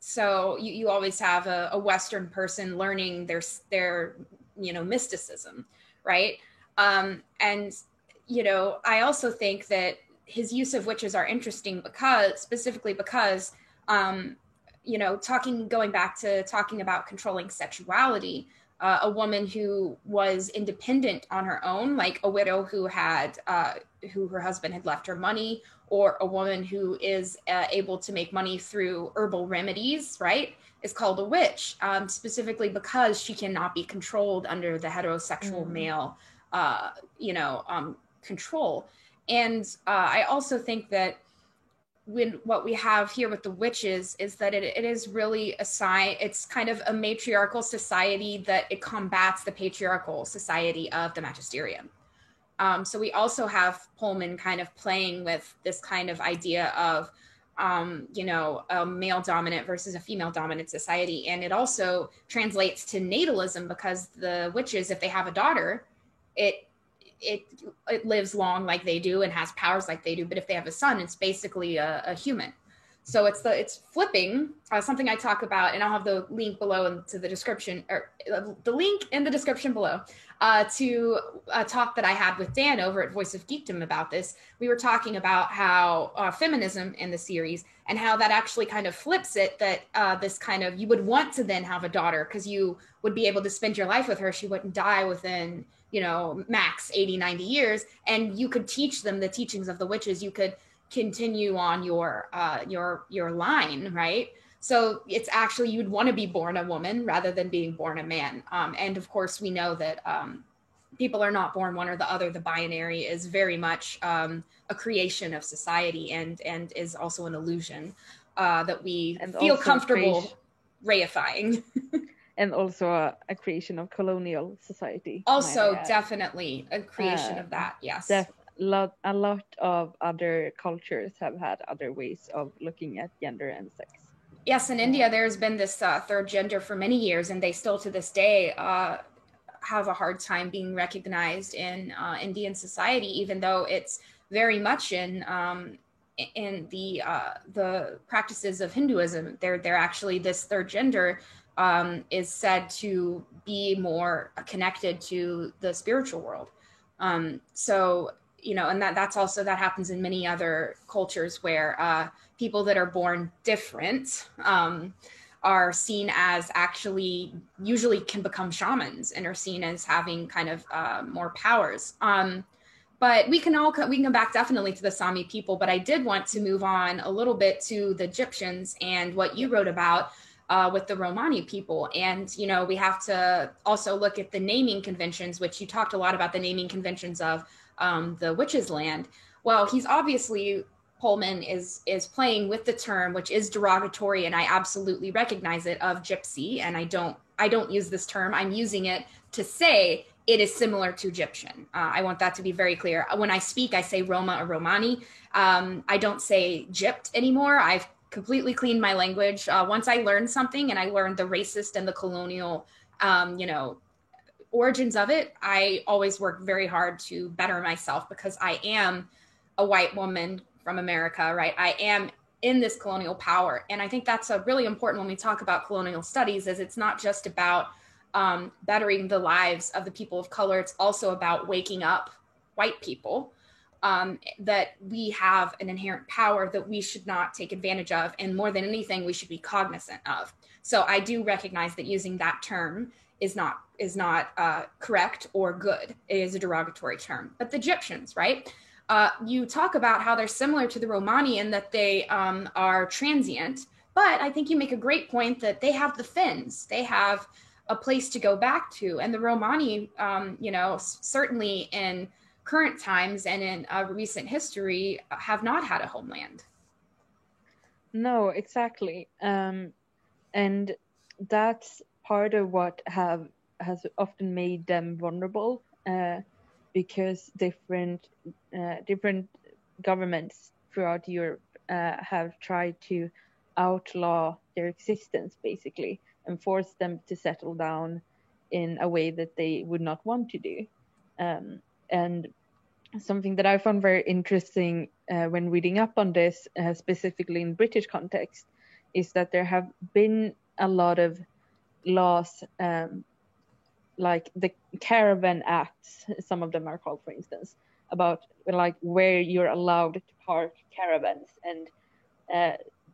So you always have a Western person learning their mysticism, right? And I also think that his use of witches are interesting specifically because going back to talking about controlling sexuality, a woman who was independent on her own, like a widow who her husband had left her money, or a woman who is able to make money through herbal remedies, right, is called a witch, specifically because she cannot be controlled under the heterosexual male, control. And I also think that when what we have here with the witches is that it is really it's kind of a matriarchal society that it combats the patriarchal society of the magisterium. So we also have Pullman kind of playing with this kind of idea of, a male dominant versus a female dominant society. And it also translates to natalism, because the witches, if they have a daughter, it lives long like they do and has powers like they do. But if they have a son, it's basically a human. So it's flipping, something I talk about, and I'll have the link below into the description, or the link in the description below, to a talk that I had with Dan over at Voice of Geekdom about this. We were talking about how feminism in the series, and how that actually kind of flips it, that this kind of, you would want to then have a daughter because you would be able to spend your life with her. She wouldn't die within, max 80, 90 years. And you could teach them the teachings of the witches. You could continue on your line, right? So it's actually, you'd want to be born a woman rather than being born a man. And of course, we know that people are not born one or the other. The binary is very much a creation of society, and is also an illusion that we feel comfortable reifying. And also a creation of colonial society. Also, definitely a creation of that, yes. A lot of other cultures have had other ways of looking at gender and sex. Yes, in India, there's been this third gender for many years, and they still to this day have a hard time being recognized in Indian society, even though it's very much in the practices of Hinduism. They're actually, this third gender is said to be more connected to the spiritual world. So, and that's also, that happens in many other cultures where people that are born different are seen as actually usually can become shamans and are seen as having kind of more powers. But we can come back definitely to the Sami people, but I did want to move on a little bit to the Egyptians and what you wrote about with the Romani people. And, we have to also look at the naming conventions, which you talked a lot about, the naming conventions of the witches' land. Well, he's obviously, Pullman is playing with the term, which is derogatory, and I absolutely recognize it, of gypsy. And I don't use this term. I'm using it to say it is similar to Egyptian. I want that to be very clear. When I speak, I say Roma or Romani. I don't say gypt anymore. I've completely cleaned my language. Once I learned something and I learned the racist and the colonial, origins of it, I always work very hard to better myself, because I am a white woman from America, right? I am in this colonial power. And I think that's a really important when we talk about colonial studies, is it's not just about bettering the lives of the people of color. It's also about waking up white people, that we have an inherent power that we should not take advantage of. And more than anything, we should be cognizant of. So I do recognize that using that term is not correct or good. It is a derogatory term. But the Egyptians, right? You talk about how they're similar to the Romani in that they are transient. But I think you make a great point that they have the Finns. They have a place to go back to. And the Romani, certainly in current times and in recent history, have not had a homeland. No, exactly. And that's part of what has often made them vulnerable, because different governments throughout Europe have tried to outlaw their existence, basically, and force them to settle down in a way that they would not want to do. And something that I found very interesting when reading up on this, specifically in British context, is that there have been a lot of laws, like the Caravan Acts, some of them are called, for instance, about like where you're allowed to park caravans. And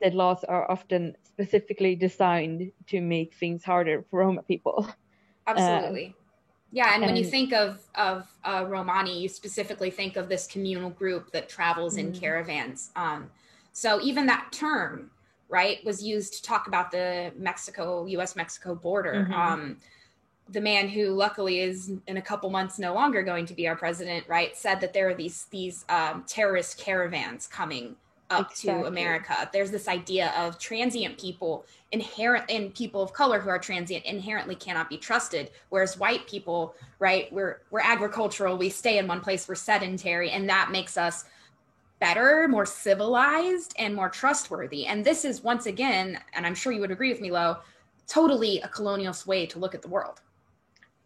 the laws are often specifically designed to make things harder for Roma people. Absolutely. Yeah, and when you think of Romani, you specifically think of this communal group that travels in caravans. So even that term, right, was used to talk about the U.S.-Mexico border. The man who luckily is in a couple months no longer going to be our president, right, said that there are these terrorist caravans coming up to America. There's this idea of transient people and people of color who are transient inherently cannot be trusted, whereas white people, right, we're agricultural, we stay in one place, we're sedentary, and that makes us better, more civilized, and more trustworthy. And this is, once again, and I'm sure you would agree with me, Lo, totally a colonialist way to look at the world.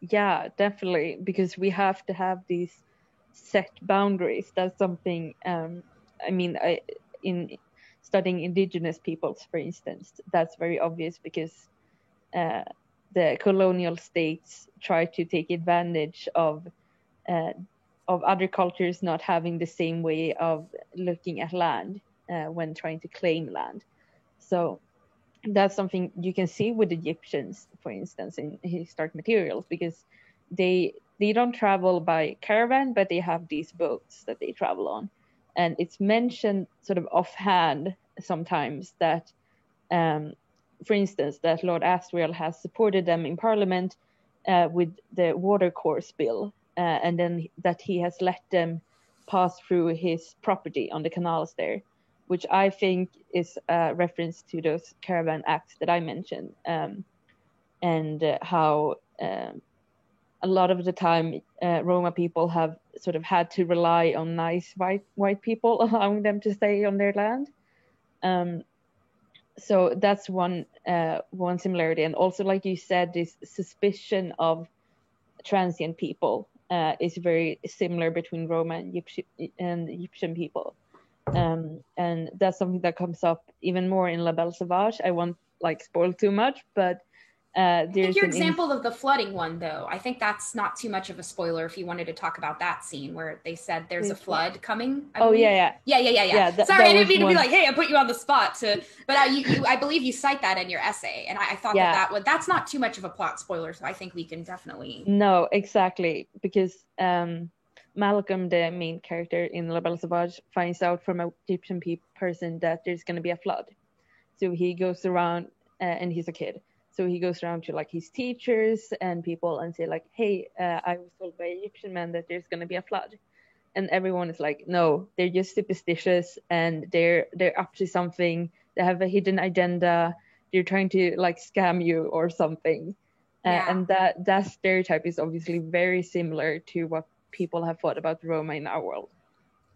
Yeah, definitely, because we have to have these set boundaries. That's something, in studying indigenous peoples, for instance, that's very obvious because the colonial states try to take advantage of other cultures not having the same way of looking at land when trying to claim land. So that's something you can see with Egyptians, for instance, in historic materials, because they don't travel by caravan, but they have these boats that they travel on. And it's mentioned sort of offhand sometimes that, for instance, that Lord Asriel has supported them in Parliament with the Watercourse Bill, and then that he has let them pass through his property on the canals there, which I think is a reference to those caravan acts that I mentioned, and how a lot of the time Roma people have sort of had to rely on nice white people allowing them to stay on their land. So that's one similarity, and also, like you said, this suspicion of transient people is very similar between Roma and Egyptian people. And that's something that comes up even more in La Belle Sauvage. I won't spoil too much, but I think your example of the flooding one, though, I think that's not too much of a spoiler if you wanted to talk about that scene where they said there's a flood coming. Yeah. Sorry, I didn't mean to be like, hey, I put you on the spot but I believe you cite that in your essay, and I thought that's not too much of a plot spoiler, so I think we can definitely. No, exactly, because Malcolm, the main character in La Belle Sauvage, finds out from an Egyptian person that there's going to be a flood. So he goes around, and he's a kid. So he goes around to his teachers and people and say hey, I was told by Egyptian men that there's going to be a flood. And everyone is like, no, they're just superstitious and they're up to something. They have a hidden agenda. They're trying to scam you or something. And that stereotype is obviously very similar to what people have thought about Roma in our world.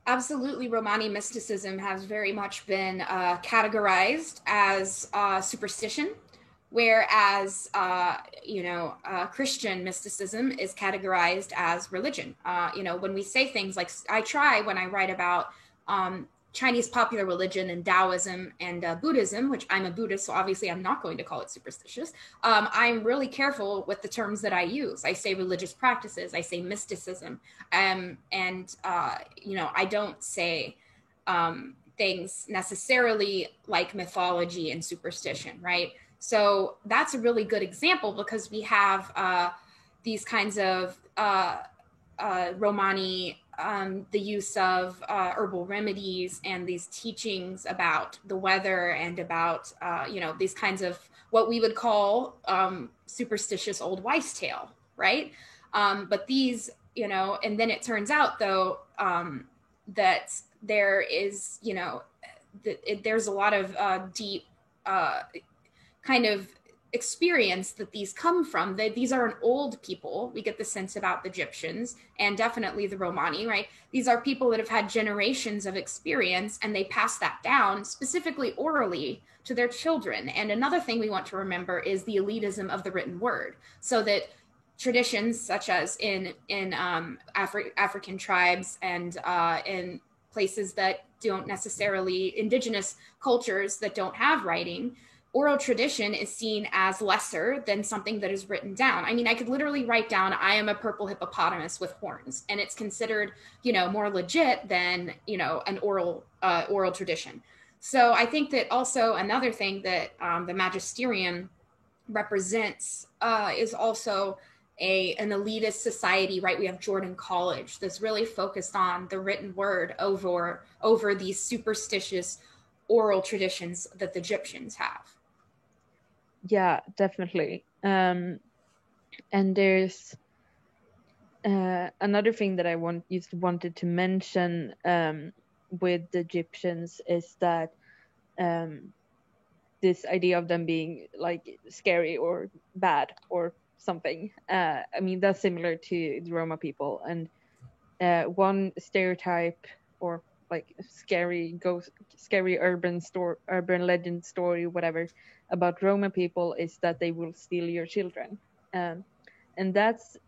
Absolutely, Romani mysticism has very much been categorized as superstition, whereas Christian mysticism is categorized as religion. When we say things like, I try when I write about Chinese popular religion and Taoism and Buddhism, which I'm a Buddhist, so obviously I'm not going to call it superstitious. I'm really careful with the terms that I use. I say religious practices, I say mysticism, and I don't say things necessarily like mythology and superstition, right? So that's a really good example because we have these kinds of Romani, the use of herbal remedies and these teachings about the weather and about, these kinds of what we would call superstitious old wives' tale, right? But these, and then it turns out, though, that there is, there's a lot of deep kind of experience that these come from. These are an old people. We get the sense about the Egyptians and definitely the Romani, right? These are people that have had generations of experience and they pass that down specifically orally to their children. And another thing we want to remember is the elitism of the written word, so that traditions such as in African tribes and in places that don't necessarily, indigenous cultures that don't have writing, oral tradition is seen as lesser than something that is written down. I mean, I could literally write down, I am a purple hippopotamus with horns, and it's considered, more legit than, an oral tradition. So I think that also another thing that the magisterium represents is also an elitist society, right? We have Jordan College that's really focused on the written word over these superstitious oral traditions that the Egyptians have. Yeah, definitely. And there's another thing that I wanted to mention with the Egyptians is that this idea of them being like scary or bad or something. I mean, that's similar to the Roma people. And one stereotype or like scary urban legend story, whatever, about Roma people is that they will steal your children. And that's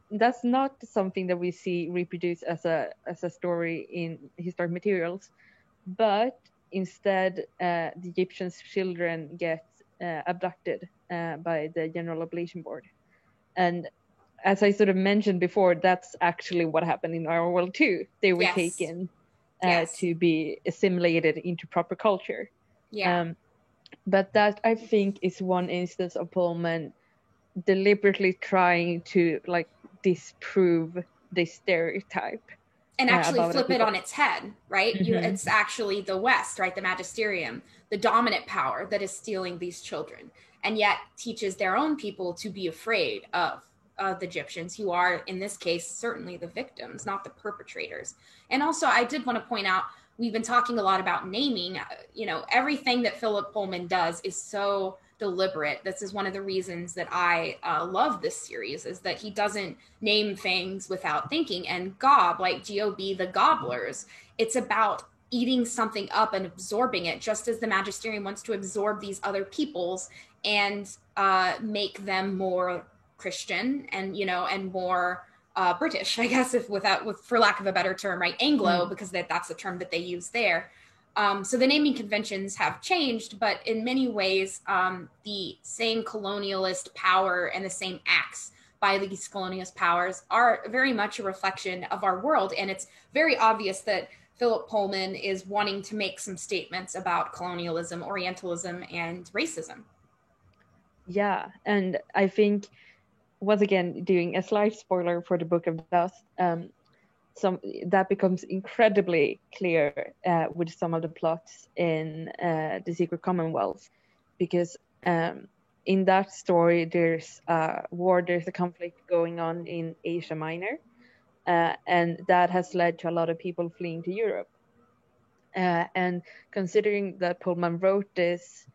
not something that we see reproduced as a story in historic materials, but instead the Egyptian children get abducted by the General Oblation Board. And as I sort of mentioned before, that's actually what happened in our world too. They were taken to be assimilated into proper culture. But that, I think, is one instance of Pullman deliberately trying to like disprove this stereotype and actually flip it on its head, right? It's actually the West, right? The magisterium, the dominant power that is stealing these children, and yet teaches their own people to be afraid of the Egyptians, who are, in this case, certainly the victims, not the perpetrators. And also, I did want to point out, we've been talking a lot about naming. Everything that Philip Pullman does is so deliberate. This is one of the reasons that I love this series, is that he doesn't name things without thinking. And gob, like G-O-B, the gobblers, it's about eating something up and absorbing it, just as the magisterium wants to absorb these other peoples and make them more Christian and and more British, I guess, for lack of a better term, right? Anglo, because that's the term that they use there. So the naming conventions have changed, but in many ways, the same colonialist power and the same acts by these colonialist powers are very much a reflection of our world. And it's very obvious that Philip Pullman is wanting to make some statements about colonialism, Orientalism, and racism. Yeah, and I think, once again, doing a slight spoiler for the Book of Dust, that becomes incredibly clear with some of the plots in The Secret Commonwealth, because in that story there's a conflict going on in Asia Minor, and that has led to a lot of people fleeing to Europe. And considering that Pullman wrote this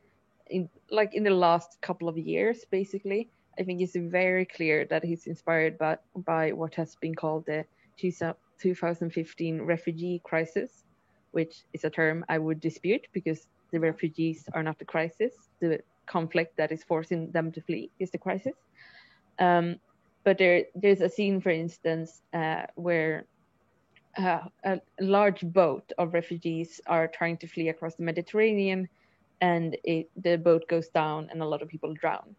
in the last couple of years, basically, I think it's very clear that he's inspired by what has been called the 2015 refugee crisis, which is a term I would dispute, because the refugees are not the crisis. The conflict that is forcing them to flee is the crisis. But there's a scene, for instance, where a large boat of refugees are trying to flee across the Mediterranean, and the boat goes down and a lot of people drown.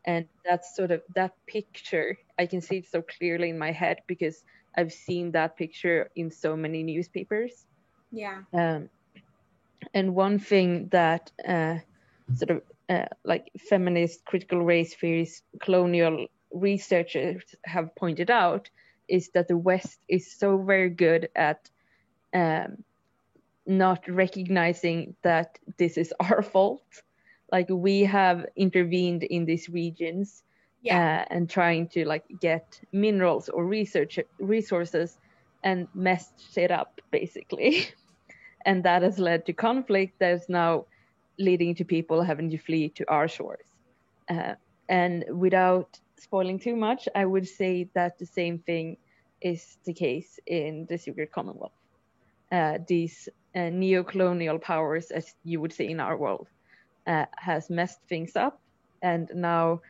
And that's sort of that picture. I can see it so clearly in my head because I've seen that picture in so many newspapers. Yeah. And one thing that like feminist critical race theories, colonial researchers have pointed out is that the West is so very good at not recognizing that this is our fault. Like, we have intervened in these regions and trying to like get minerals or resources and messed it up, basically. And that has led to conflict that is now leading to people having to flee to our shores. And without spoiling too much, I would say that the same thing is the case in the Secret Commonwealth. These neo-colonial powers, as you would say in our world, has messed things up, and now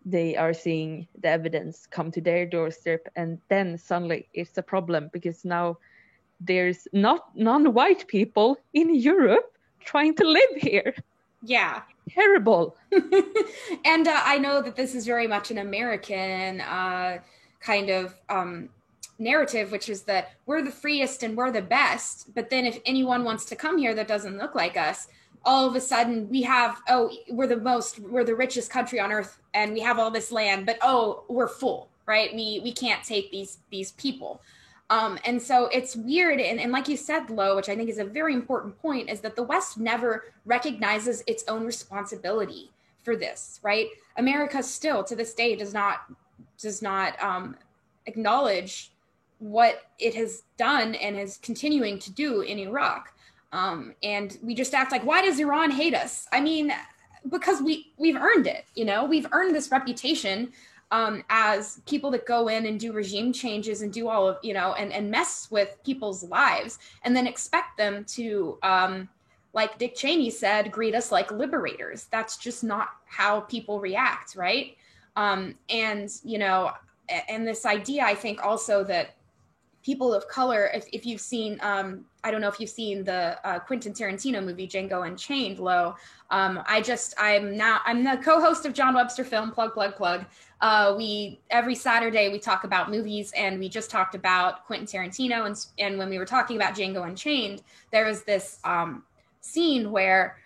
they are seeing the evidence come to their doorstep, and then suddenly it's a problem because now there's not non-white people in Europe trying to live here. Yeah. Terrible. And I know that this is very much an American kind of narrative, which is that we're the freest and we're the best. But then if anyone wants to come here that doesn't look like us, all of a sudden we have, we're the richest country on earth and we have all this land, but we're full, right? We can't take these people. And so it's weird. And like you said, Lo, which I think is a very important point, is that the West never recognizes its own responsibility for this, right? America still to this day does not acknowledge what it has done and is continuing to do in Iraq. And we just act like, why does Iran hate us? I mean, because we've earned it, you know, we've earned this reputation as people that go in and do regime changes and do all of, you know, and mess with people's lives and then expect them to, like Dick Cheney said, greet us like liberators. That's just not how people react, right? And, you know, and this idea, I think also that people of color, if you've seen, I don't know if you've seen the Quentin Tarantino movie, Django Unchained, Lo. I'm the co-host of John Webster Film, plug. Every Saturday we talk about movies, and we just talked about Quentin Tarantino. And when we were talking about Django Unchained, there was this scene where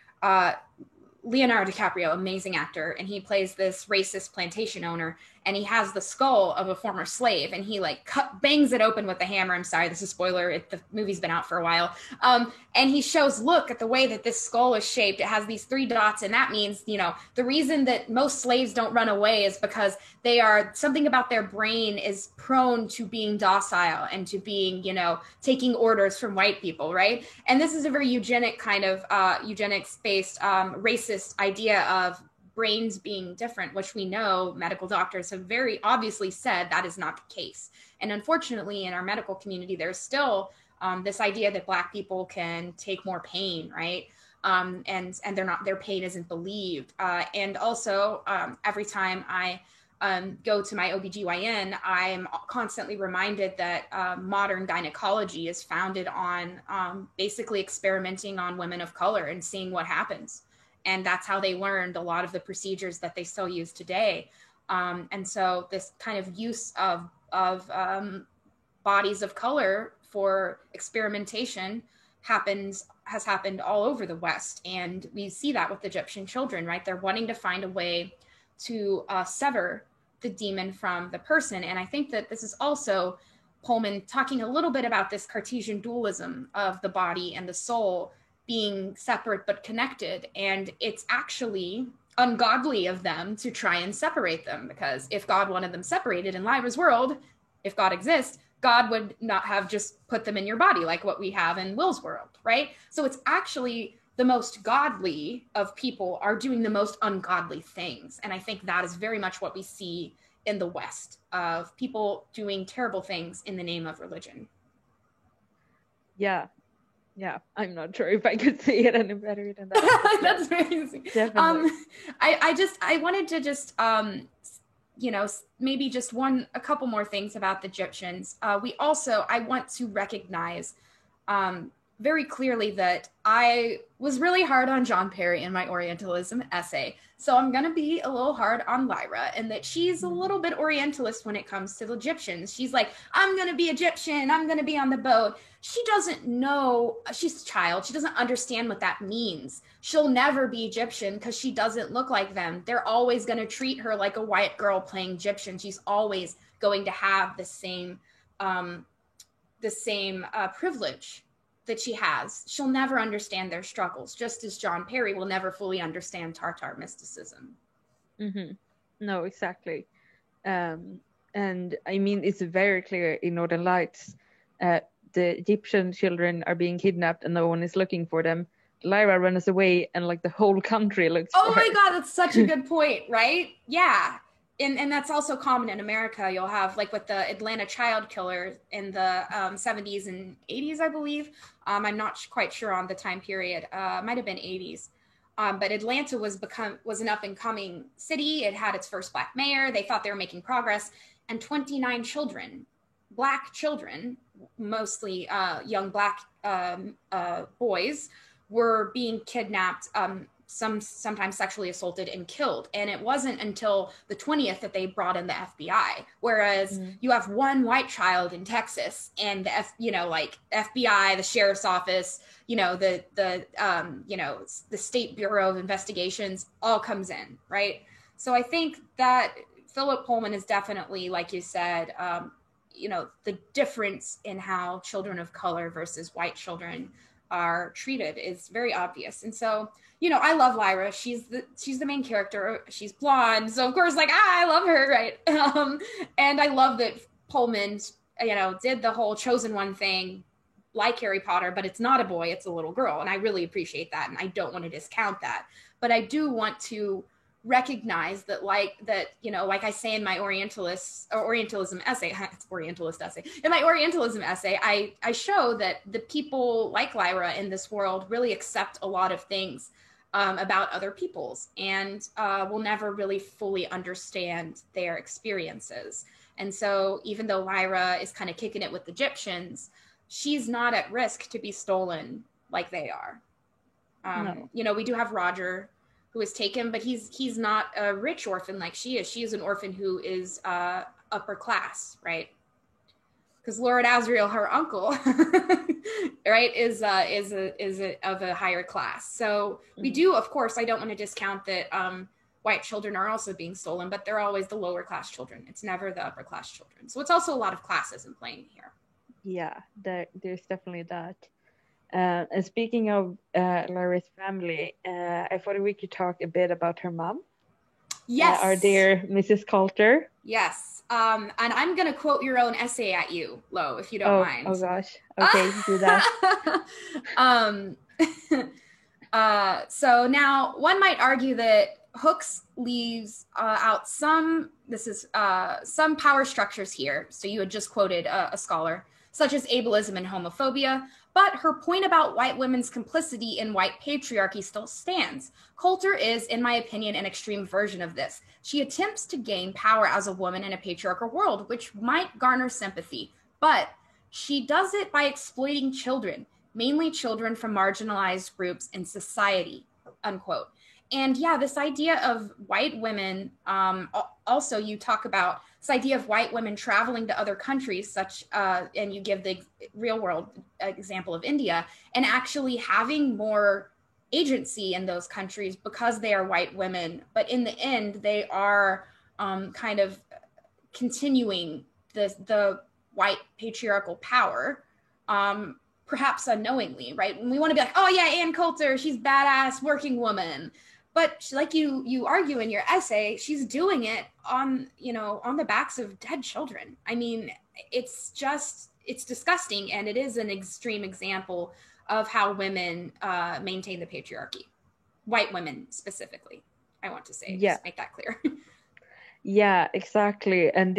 Leonardo DiCaprio, amazing actor, and he plays this racist plantation owner, and he has the skull of a former slave, and he like bangs it open with a hammer. I'm sorry, this is a spoiler. The movie's been out for a while. And he shows, look at the way that this skull is shaped. It has these 3 dots, and that means, you know, the reason that most slaves don't run away is because they are, something about their brain is prone to being docile and to being, you know, taking orders from white people, right? And this is a very eugenic kind of eugenics-based racist idea of brains being different, which we know medical doctors have very obviously said that is not the case. And unfortunately, in our medical community, there's still this idea that Black people can take more pain, right? And their pain isn't believed. And also, every time I go to my OBGYN, I'm constantly reminded that modern gynecology is founded on basically experimenting on women of color and seeing what happens. And that's how they learned a lot of the procedures that they still use today. And so this kind of use of bodies of color for experimentation has happened all over the West. And we see that with Egyptian children, right? They're wanting to find a way to sever the demon from the person. And I think that this is also Pullman talking a little bit about this Cartesian dualism of the body and the soul being separate but connected. And it's actually ungodly of them to try and separate them, because if God wanted them separated in Lyra's world, if God exists, God would not have just put them in your body like what we have in Will's world, right? So it's actually the most godly of people are doing the most ungodly things. And I think that is very much what we see in the West, of people doing terrible things in the name of religion. Yeah, I'm not sure if I could say it any better than that. That's amazing. Definitely. I wanted to just, you know, maybe just a couple more things about the Egyptians. I want to recognize very clearly that I was really hard on John Perry in my Orientalism essay. So I'm going to be a little hard on Lyra, and that she's a little bit Orientalist when it comes to the Egyptians. She's like, I'm going to be Egyptian. I'm going to be on the boat. She doesn't know. She's a child. She doesn't understand what that means. She'll never be Egyptian because she doesn't look like them. They're always going to treat her like a white girl playing Egyptian. She's always going to have the same privilege that she has. She'll never understand their struggles, just as John Perry will never fully understand Tartar mysticism. Mm-hmm. No, exactly. And I mean, it's very clear in Northern Lights, the Egyptian children are being kidnapped and no one is looking for them. Lyra runs away and like the whole country looks for her. Oh my God, that's such a good point, right? Yeah. And that's also common in America. You'll have, like with the Atlanta child killer in the 70s and 80s, I believe. I'm not quite sure on the time period. Might have been 80s. But Atlanta was an up and coming city. It had its first Black mayor. They thought they were making progress. And 29 children, Black children, mostly young Black boys, were being kidnapped, sometimes sexually assaulted and killed. And it wasn't until the 20th that they brought in the FBI. Whereas you have one white child in Texas, and the FBI, the sheriff's office, the State Bureau of Investigations all comes in, right? So I think that Philip Pullman is definitely, like you said, the difference in how children of color versus white children are treated is very obvious. And so, I love Lyra. She's the main character. She's blonde. So of course, I love her, right? And I love that Pullman, did the whole chosen one thing, like Harry Potter, but it's not a boy, it's a little girl. And I really appreciate that. And I don't want to discount that. But I do want to recognize that, like I say in my Orientalism essay, it's Orientalist essay. In my Orientalism essay, I show that the people like Lyra in this world really accept a lot of things about other peoples, and will never really fully understand their experiences. And so even though Lyra is kind of kicking it with Egyptians, she's not at risk to be stolen like they are. No. We do have Roger, who is taken, but he's not a rich orphan like she is. She is an orphan who is upper class, right? Because Lord Asriel, her uncle, right, is of a higher class. So we do, of course, I don't want to discount that white children are also being stolen, but they're always the lower class children. It's never the upper class children. So it's also a lot of classism playing here. Yeah, there's definitely that. And speaking of Lyra's family, I thought we could talk a bit about her mom. Yes. Our dear Mrs. Coulter. Yes. And I'm going to quote your own essay at you, Lo, if you don't mind. Oh, gosh. Okay, do that. So now one might argue that Hooks leaves out some power structures here. So you had just quoted a scholar, such as ableism and homophobia, but her point about white women's complicity in white patriarchy still stands. Coulter is, in my opinion, an extreme version of this. She attempts to gain power as a woman in a patriarchal world, which might garner sympathy, but she does it by exploiting children, mainly children from marginalized groups in society, unquote. And yeah, this idea of white women, also you talk about this idea of white women traveling to other countries, and you give the real world example of India, and actually having more agency in those countries because they are white women. But in the end, they are kind of continuing the white patriarchal power, perhaps unknowingly, right? And we want to be like, oh yeah, Ann Coulter, she's badass working woman. But like you argue in your essay, she's doing it on the backs of dead children. I mean, it's disgusting, and it is an extreme example of how women maintain the patriarchy. White women specifically, I want to say. Yeah. Just make that clear. Yeah, exactly. And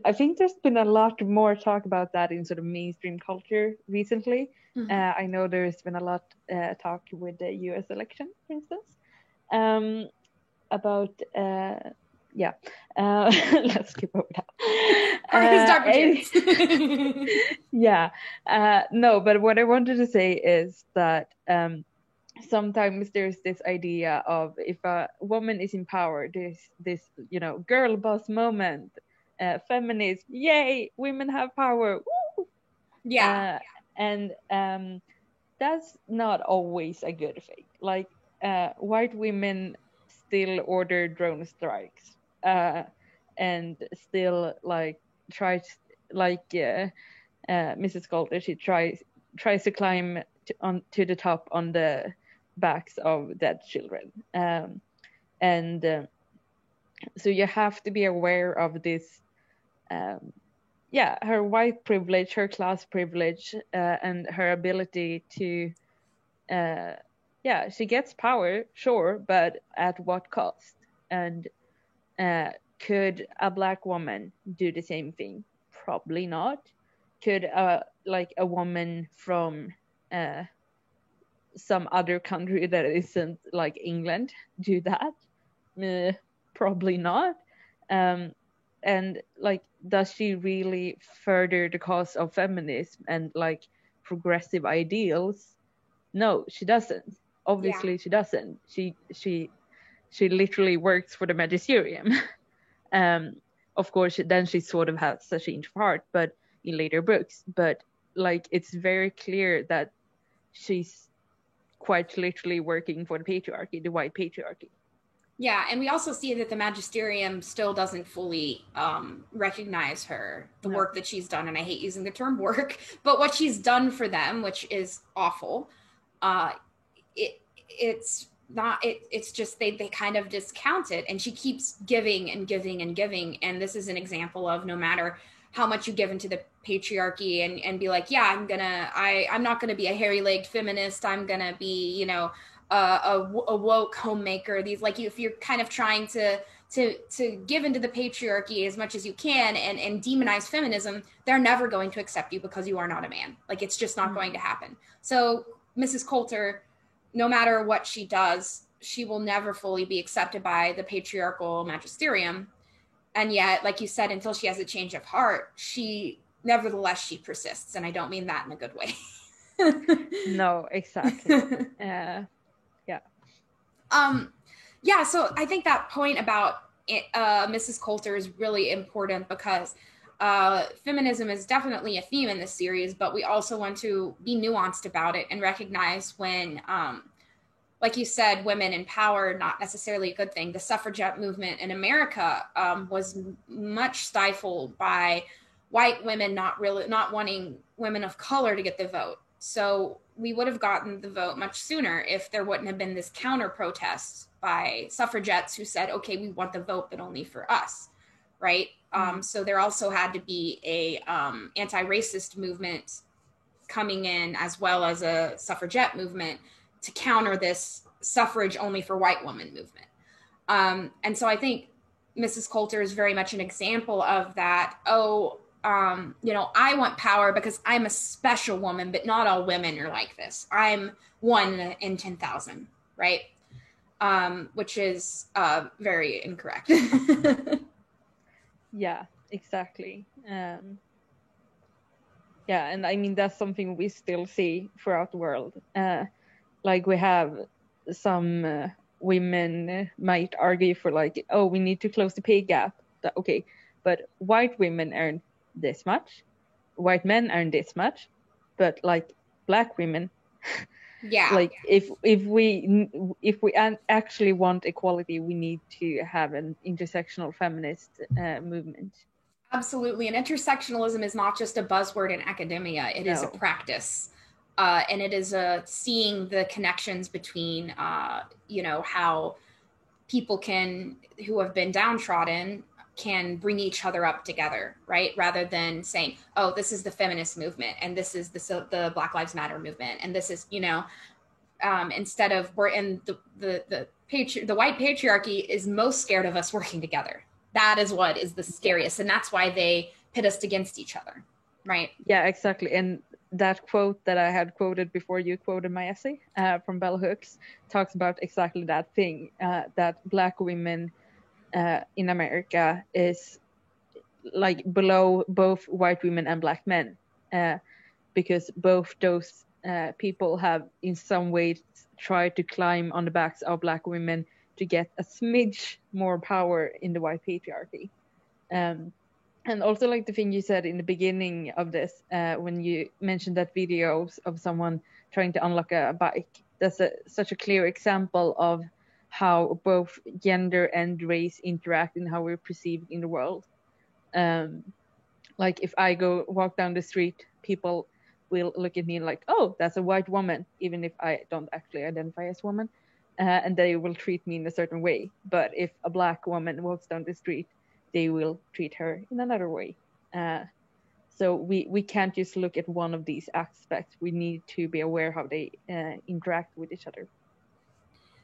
I think there's been a lot more talk about that in sort of mainstream culture recently. Mm-hmm. I know there's been a lot talk with the US election, for instance, about let's skip over that. Yeah, no, but what I wanted to say is that sometimes there's this idea of, if a woman is in power, there's this girl boss moment, feminist, yay, women have power, woo! Yeah. And that's not always a good thing. Like white women still order drone strikes, and still tries, Mrs. Coulter, she tries to climb to the top on the backs of dead children, so you have to be aware of this. Her white privilege, her class privilege, and her ability to, she gets power, sure, but at what cost? And could a Black woman do the same thing? Probably not. Could a woman from some other country that isn't like England do that? Probably not. And does she really further the cause of feminism and progressive ideals? No, she doesn't. Obviously, she doesn't. She literally works for the magisterium. Of course, then she sort of has a change of heart, but in later books. But it's very clear that she's quite literally working for the patriarchy, the white patriarchy. Yeah, and we also see that the magisterium still doesn't fully recognize the work that she's done, and I hate using the term work, but what she's done for them, which is awful. It's just they kind of discount it, and she keeps giving and giving and giving, and this is an example of, no matter how much you give into the patriarchy and be like, yeah, I'm not gonna be a hairy-legged feminist. I'm gonna be, you know, a woke homemaker. These, like, if you're kind of trying to give into the patriarchy as much as you can and demonize feminism, they're never going to accept you because you are not a man. Like, it's just not going to happen. So Mrs. Coulter, no matter what she does, she will never fully be accepted by the patriarchal magisterium. And yet, like you said, until she has a change of heart, nevertheless she persists. And I don't mean that in a good way. No, exactly. Yeah. Yeah, so I think that point about Mrs. Coulter is really important because feminism is definitely a theme in this series, but we also want to be nuanced about it and recognize when, like you said, women in power, not necessarily a good thing. The suffragette movement in America was much stifled by white women not wanting women of color to get the vote. So we would have gotten the vote much sooner if there wouldn't have been this counter protest by suffragettes who said, okay, we want the vote, but only for us, right? So there also had to be a anti-racist movement coming in, as well as a suffragette movement to counter this suffrage only for white women movement. And so I think Mrs. Coulter is very much an example of that. You know, I want power because I'm a special woman, but not all women are like this. I'm one in 10,000, right? Which is very incorrect. Yeah, exactly. Yeah, and I mean, that's something we still see throughout the world. Like, we have some women might argue for, like, oh, we need to close the pay gap. Okay, but white women earn this much, white men earn this much, but like black women, yeah, like if we actually want equality, we need to have an intersectional feminist movement. Absolutely. And intersectionalism is not just a buzzword in academia, it is a practice. And it is seeing the connections between, you know, how people who have been downtrodden can bring each other up together, right? Rather than saying, oh, this is the feminist movement and this is the Black Lives Matter movement. And this is, you know, instead of the white patriarchy is most scared of us working together. That is what is the scariest. And that's why they pit us against each other, right? Yeah, exactly. And that quote that I had quoted before you quoted my essay from Bell Hooks talks about exactly that thing, that Black women in America is like below both white women and Black men, because both those people have in some ways tried to climb on the backs of Black women to get a smidge more power in the white patriarchy. And also, like the thing you said in the beginning of this, when you mentioned that video of someone trying to unlock a bike, that's such a clear example of how both gender and race interact in how we're perceived in the world. Like, if I walk down the street, people will look at me like, oh, that's a white woman, even if I don't actually identify as woman, and they will treat me in a certain way. But if a Black woman walks down the street, they will treat her in another way. So we can't just look at one of these aspects. We need to be aware how they interact with each other.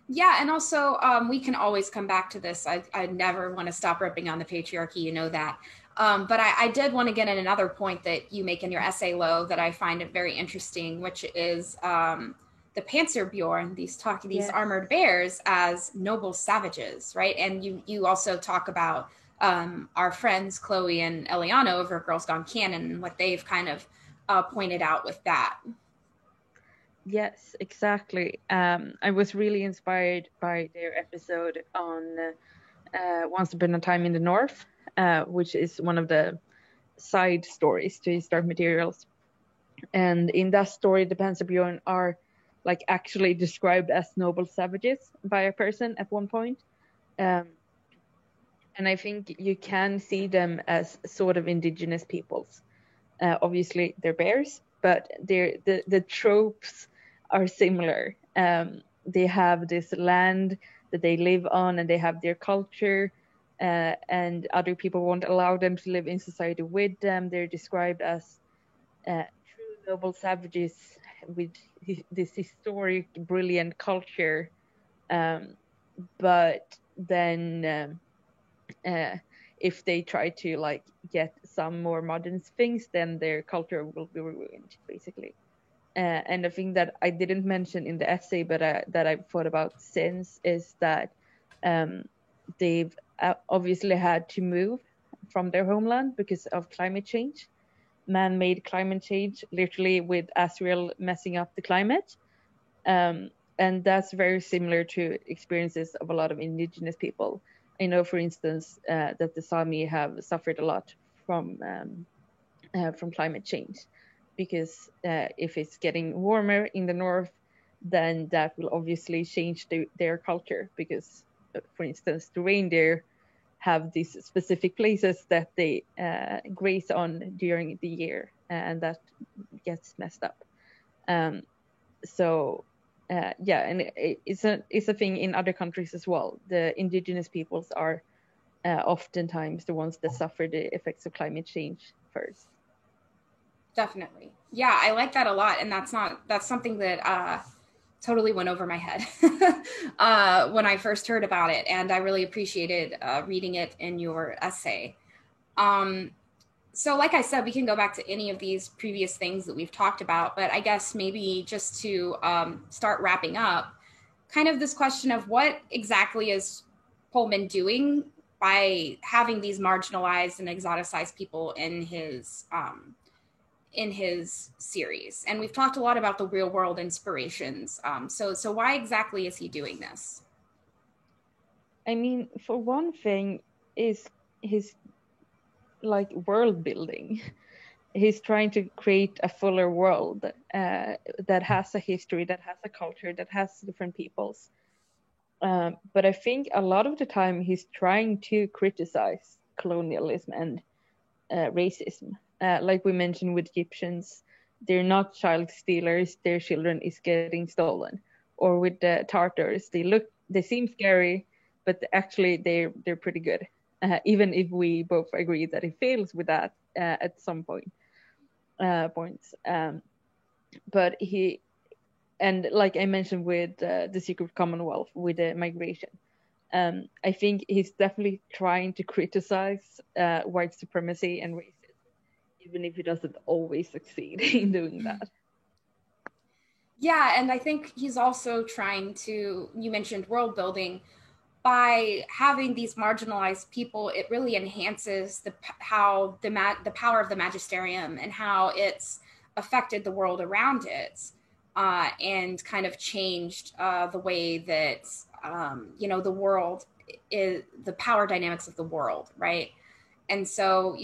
Yeah, and also we can always come back to this. I never want to stop ripping on the patriarchy, you know that. But I did want to get in another point that you make in your essay, Lo, that I find it very interesting, which is the Panzerbjorn, these armored bears as noble savages, right? And you also talk about our friends Chloe and Eliana over Girls Gone Canon and what they've kind of pointed out with that. Yes, exactly. I was really inspired by their episode on Once Upon a Time in the North, which is one of the side stories to His Dark Materials. And in that story, the Panzerbjorn are like actually described as noble savages by a person at one point. And I think you can see them as sort of indigenous peoples. Obviously, they're bears, but the tropes are similar. They have this land that they live on, and they have their culture. and other people won't allow them to live in society with them. They're described as true noble savages with this historic, brilliant culture. But then if they try to like get some more modern things, then their culture will be ruined, basically. And the thing that I didn't mention in the essay, but that I've thought about since, is that they've obviously had to move from their homeland because of climate change, man-made climate change, literally with Azrael messing up the climate. And that's very similar to experiences of a lot of indigenous people. I know, for instance, that the Sami have suffered a lot from climate change, because if it's getting warmer in the north, then that will obviously change their culture, because, for instance, the reindeer have these specific places that they graze on during the year, and that gets messed up. So yeah, and it's a thing in other countries as well. The indigenous peoples are oftentimes the ones that suffer the effects of climate change first. Definitely. Yeah, I like that a lot. And that's something that totally went over my head when I first heard about it. And I really appreciated reading it in your essay. So like I said, we can go back to any of these previous things that we've talked about, but I guess maybe just to start wrapping up, kind of this question of what exactly is Pullman doing by having these marginalized and exoticized people in his series. And we've talked a lot about the real world inspirations. So why exactly is he doing this? I mean, for one thing, is his like world building. He's trying to create a fuller world that has a history, that has a culture, that has different peoples. But I think a lot of the time he's trying to criticize colonialism and racism. Like we mentioned with Egyptians, they're not child stealers, their children is getting stolen. Or with the Tartars, they seem scary, but actually they're pretty good. Even if we both agree that he fails with that at some points. But he, and like I mentioned with the Secret Commonwealth, with the migration, I think he's definitely trying to criticize white supremacy and racism, even if he doesn't always succeed in doing that. Yeah, and I think he's also trying to, you mentioned world building, by having these marginalized people, it really enhances the power of the magisterium and how it's affected the world around it, and kind of changed the way that the world is, the power dynamics of the world, right? And so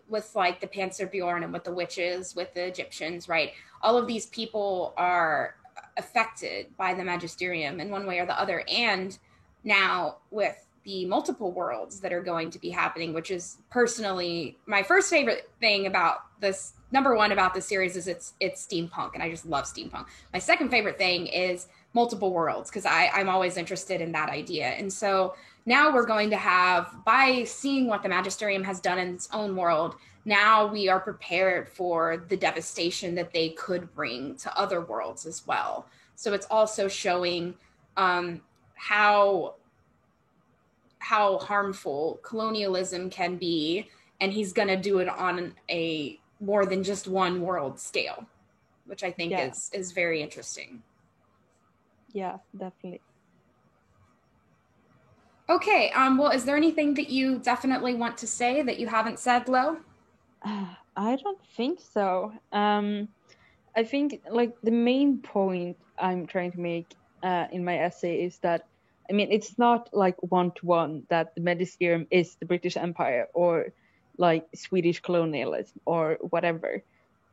with like the Panzerbjorn and with the witches, with the Egyptians, right? All of these people are affected by the magisterium in one way or the other. And now with the multiple worlds that are going to be happening, which is personally my first favorite thing about this. Number one about this series is it's steampunk, and I just love steampunk. My second favorite thing is multiple worlds, because I'm always interested in that idea. And so now we're going to have, by seeing what the magisterium has done in its own world, now we are prepared for the devastation that they could bring to other worlds as well. So it's also showing how harmful colonialism can be, and he's going to do it on a more than just one world scale, which I think is very interesting. Yeah, definitely. Okay, well, is there anything that you definitely want to say that you haven't said, Lo? I don't think so. I think like the main point I'm trying to make in my essay is that, I mean, it's not like one-to-one that the magisterium is the British Empire or like Swedish colonialism or whatever,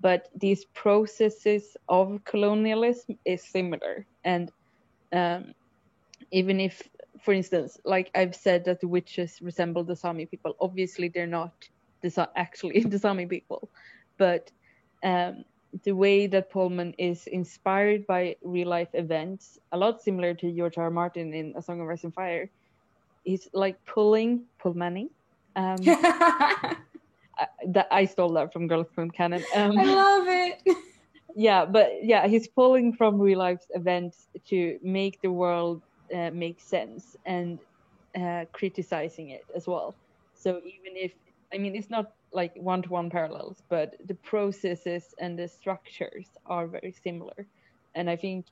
but these processes of colonialism is similar. And even if, for instance, like I've said that the witches resemble the Sami people, obviously they're not actually the Sami people, but the way that Pullman is inspired by real life events, a lot similar to George R. R. Martin in A Song of Ice and Fire, he's like pull Manning. That I stole that from Girls from Canon. I love it. Yeah, but yeah, he's pulling from real life events to make the world make sense, and criticizing it as well. So even if, I mean, it's not like one-to-one parallels, but the processes and the structures are very similar. And I think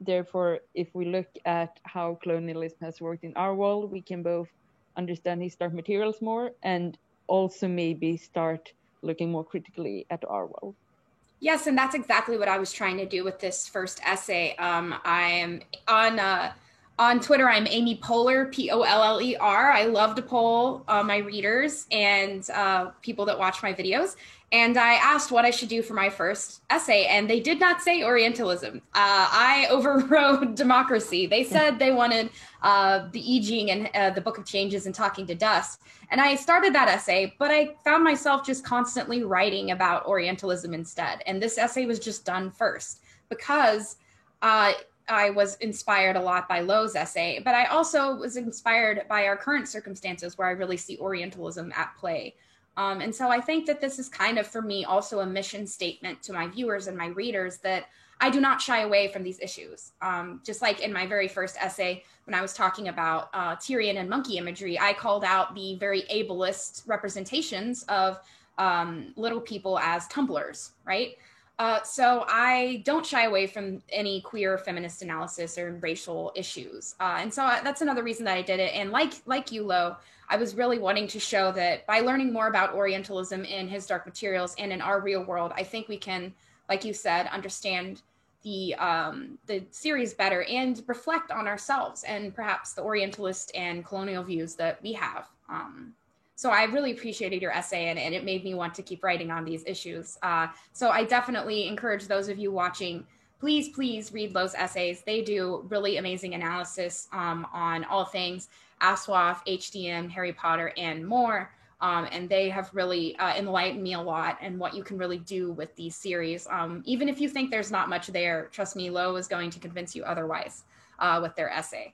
therefore, if we look at how colonialism has worked in our world, we can both understand his dark materials more, and also maybe start looking more critically at our world. Yes, and that's exactly what I was trying to do with this first essay. I am on Twitter. I'm Amy Poehler, Poller. I love to poll my readers and people that watch my videos. And I asked what I should do for my first essay, and they did not say Orientalism. I overrode democracy. They said they wanted the I Ching and the Book of Changes and Talking to Dust. And I started that essay, but I found myself just constantly writing about Orientalism instead. And this essay was just done first because I was inspired a lot by Lo's essay, but I also was inspired by our current circumstances where I really see Orientalism at play. And so I think that this is kind of, for me, also a mission statement to my viewers and my readers that I do not shy away from these issues. Just like in my very first essay, when I was talking about Tyrian and monkey imagery, I called out the very ableist representations of little people as tumblers, right? So I don't shy away from any queer feminist analysis or racial issues. And so that's another reason that I did it. And like you, Lo, I was really wanting to show that by learning more about Orientalism in his dark materials and in our real world, I think we can, like you said, understand the series better and reflect on ourselves and perhaps the Orientalist and colonial views that we have. So I really appreciated your essay, and it made me want to keep writing on these issues. So I definitely encourage those of you watching, please read Lo's essays. They do really amazing analysis on all things ASWAF, HDM, Harry Potter, and more. And they have really enlightened me a lot and what you can really do with these series. Even if you think there's not much there, trust me, Lo is going to convince you otherwise with their essay.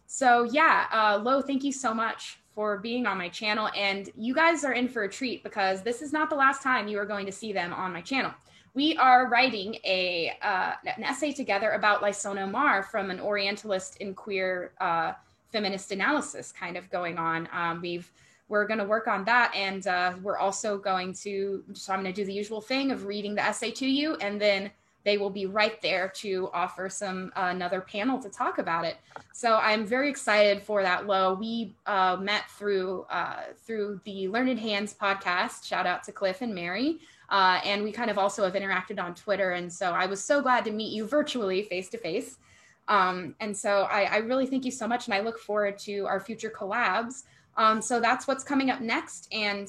So yeah, Lo, thank you so much for being on my channel. And you guys are in for a treat because this is not the last time you are going to see them on my channel. We are writing an essay together about Lisanna Omar from an Orientalist and queer feminist analysis kind of going on. We're going to work on that. And we're also going to, so I'm going to do the usual thing of reading the essay to you, and then they will be right there to offer another panel to talk about it. So I'm very excited for that, Lo. We met through the Learned Hands podcast. Shout out to Cliff and Mary. And we kind of also have interacted on Twitter. And so I was so glad to meet you virtually, face to face. And so I really thank you so much. And I look forward to our future collabs. So that's what's coming up next. And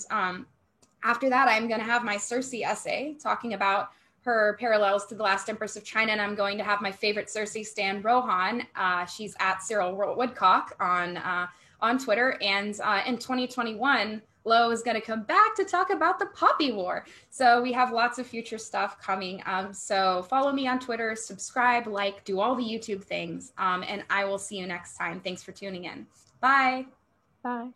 after that, I'm going to have my Circe essay talking about her parallels to the last Empress of China. And I'm going to have my favorite Circe, Stan Rohan. She's at Cyril Woodcock on Twitter. And in 2021, Lo is going to come back to talk about the Poppy War. So we have lots of future stuff coming. So follow me on Twitter, subscribe, like, do all the YouTube things. And I will see you next time. Thanks for tuning in. Bye. Bye.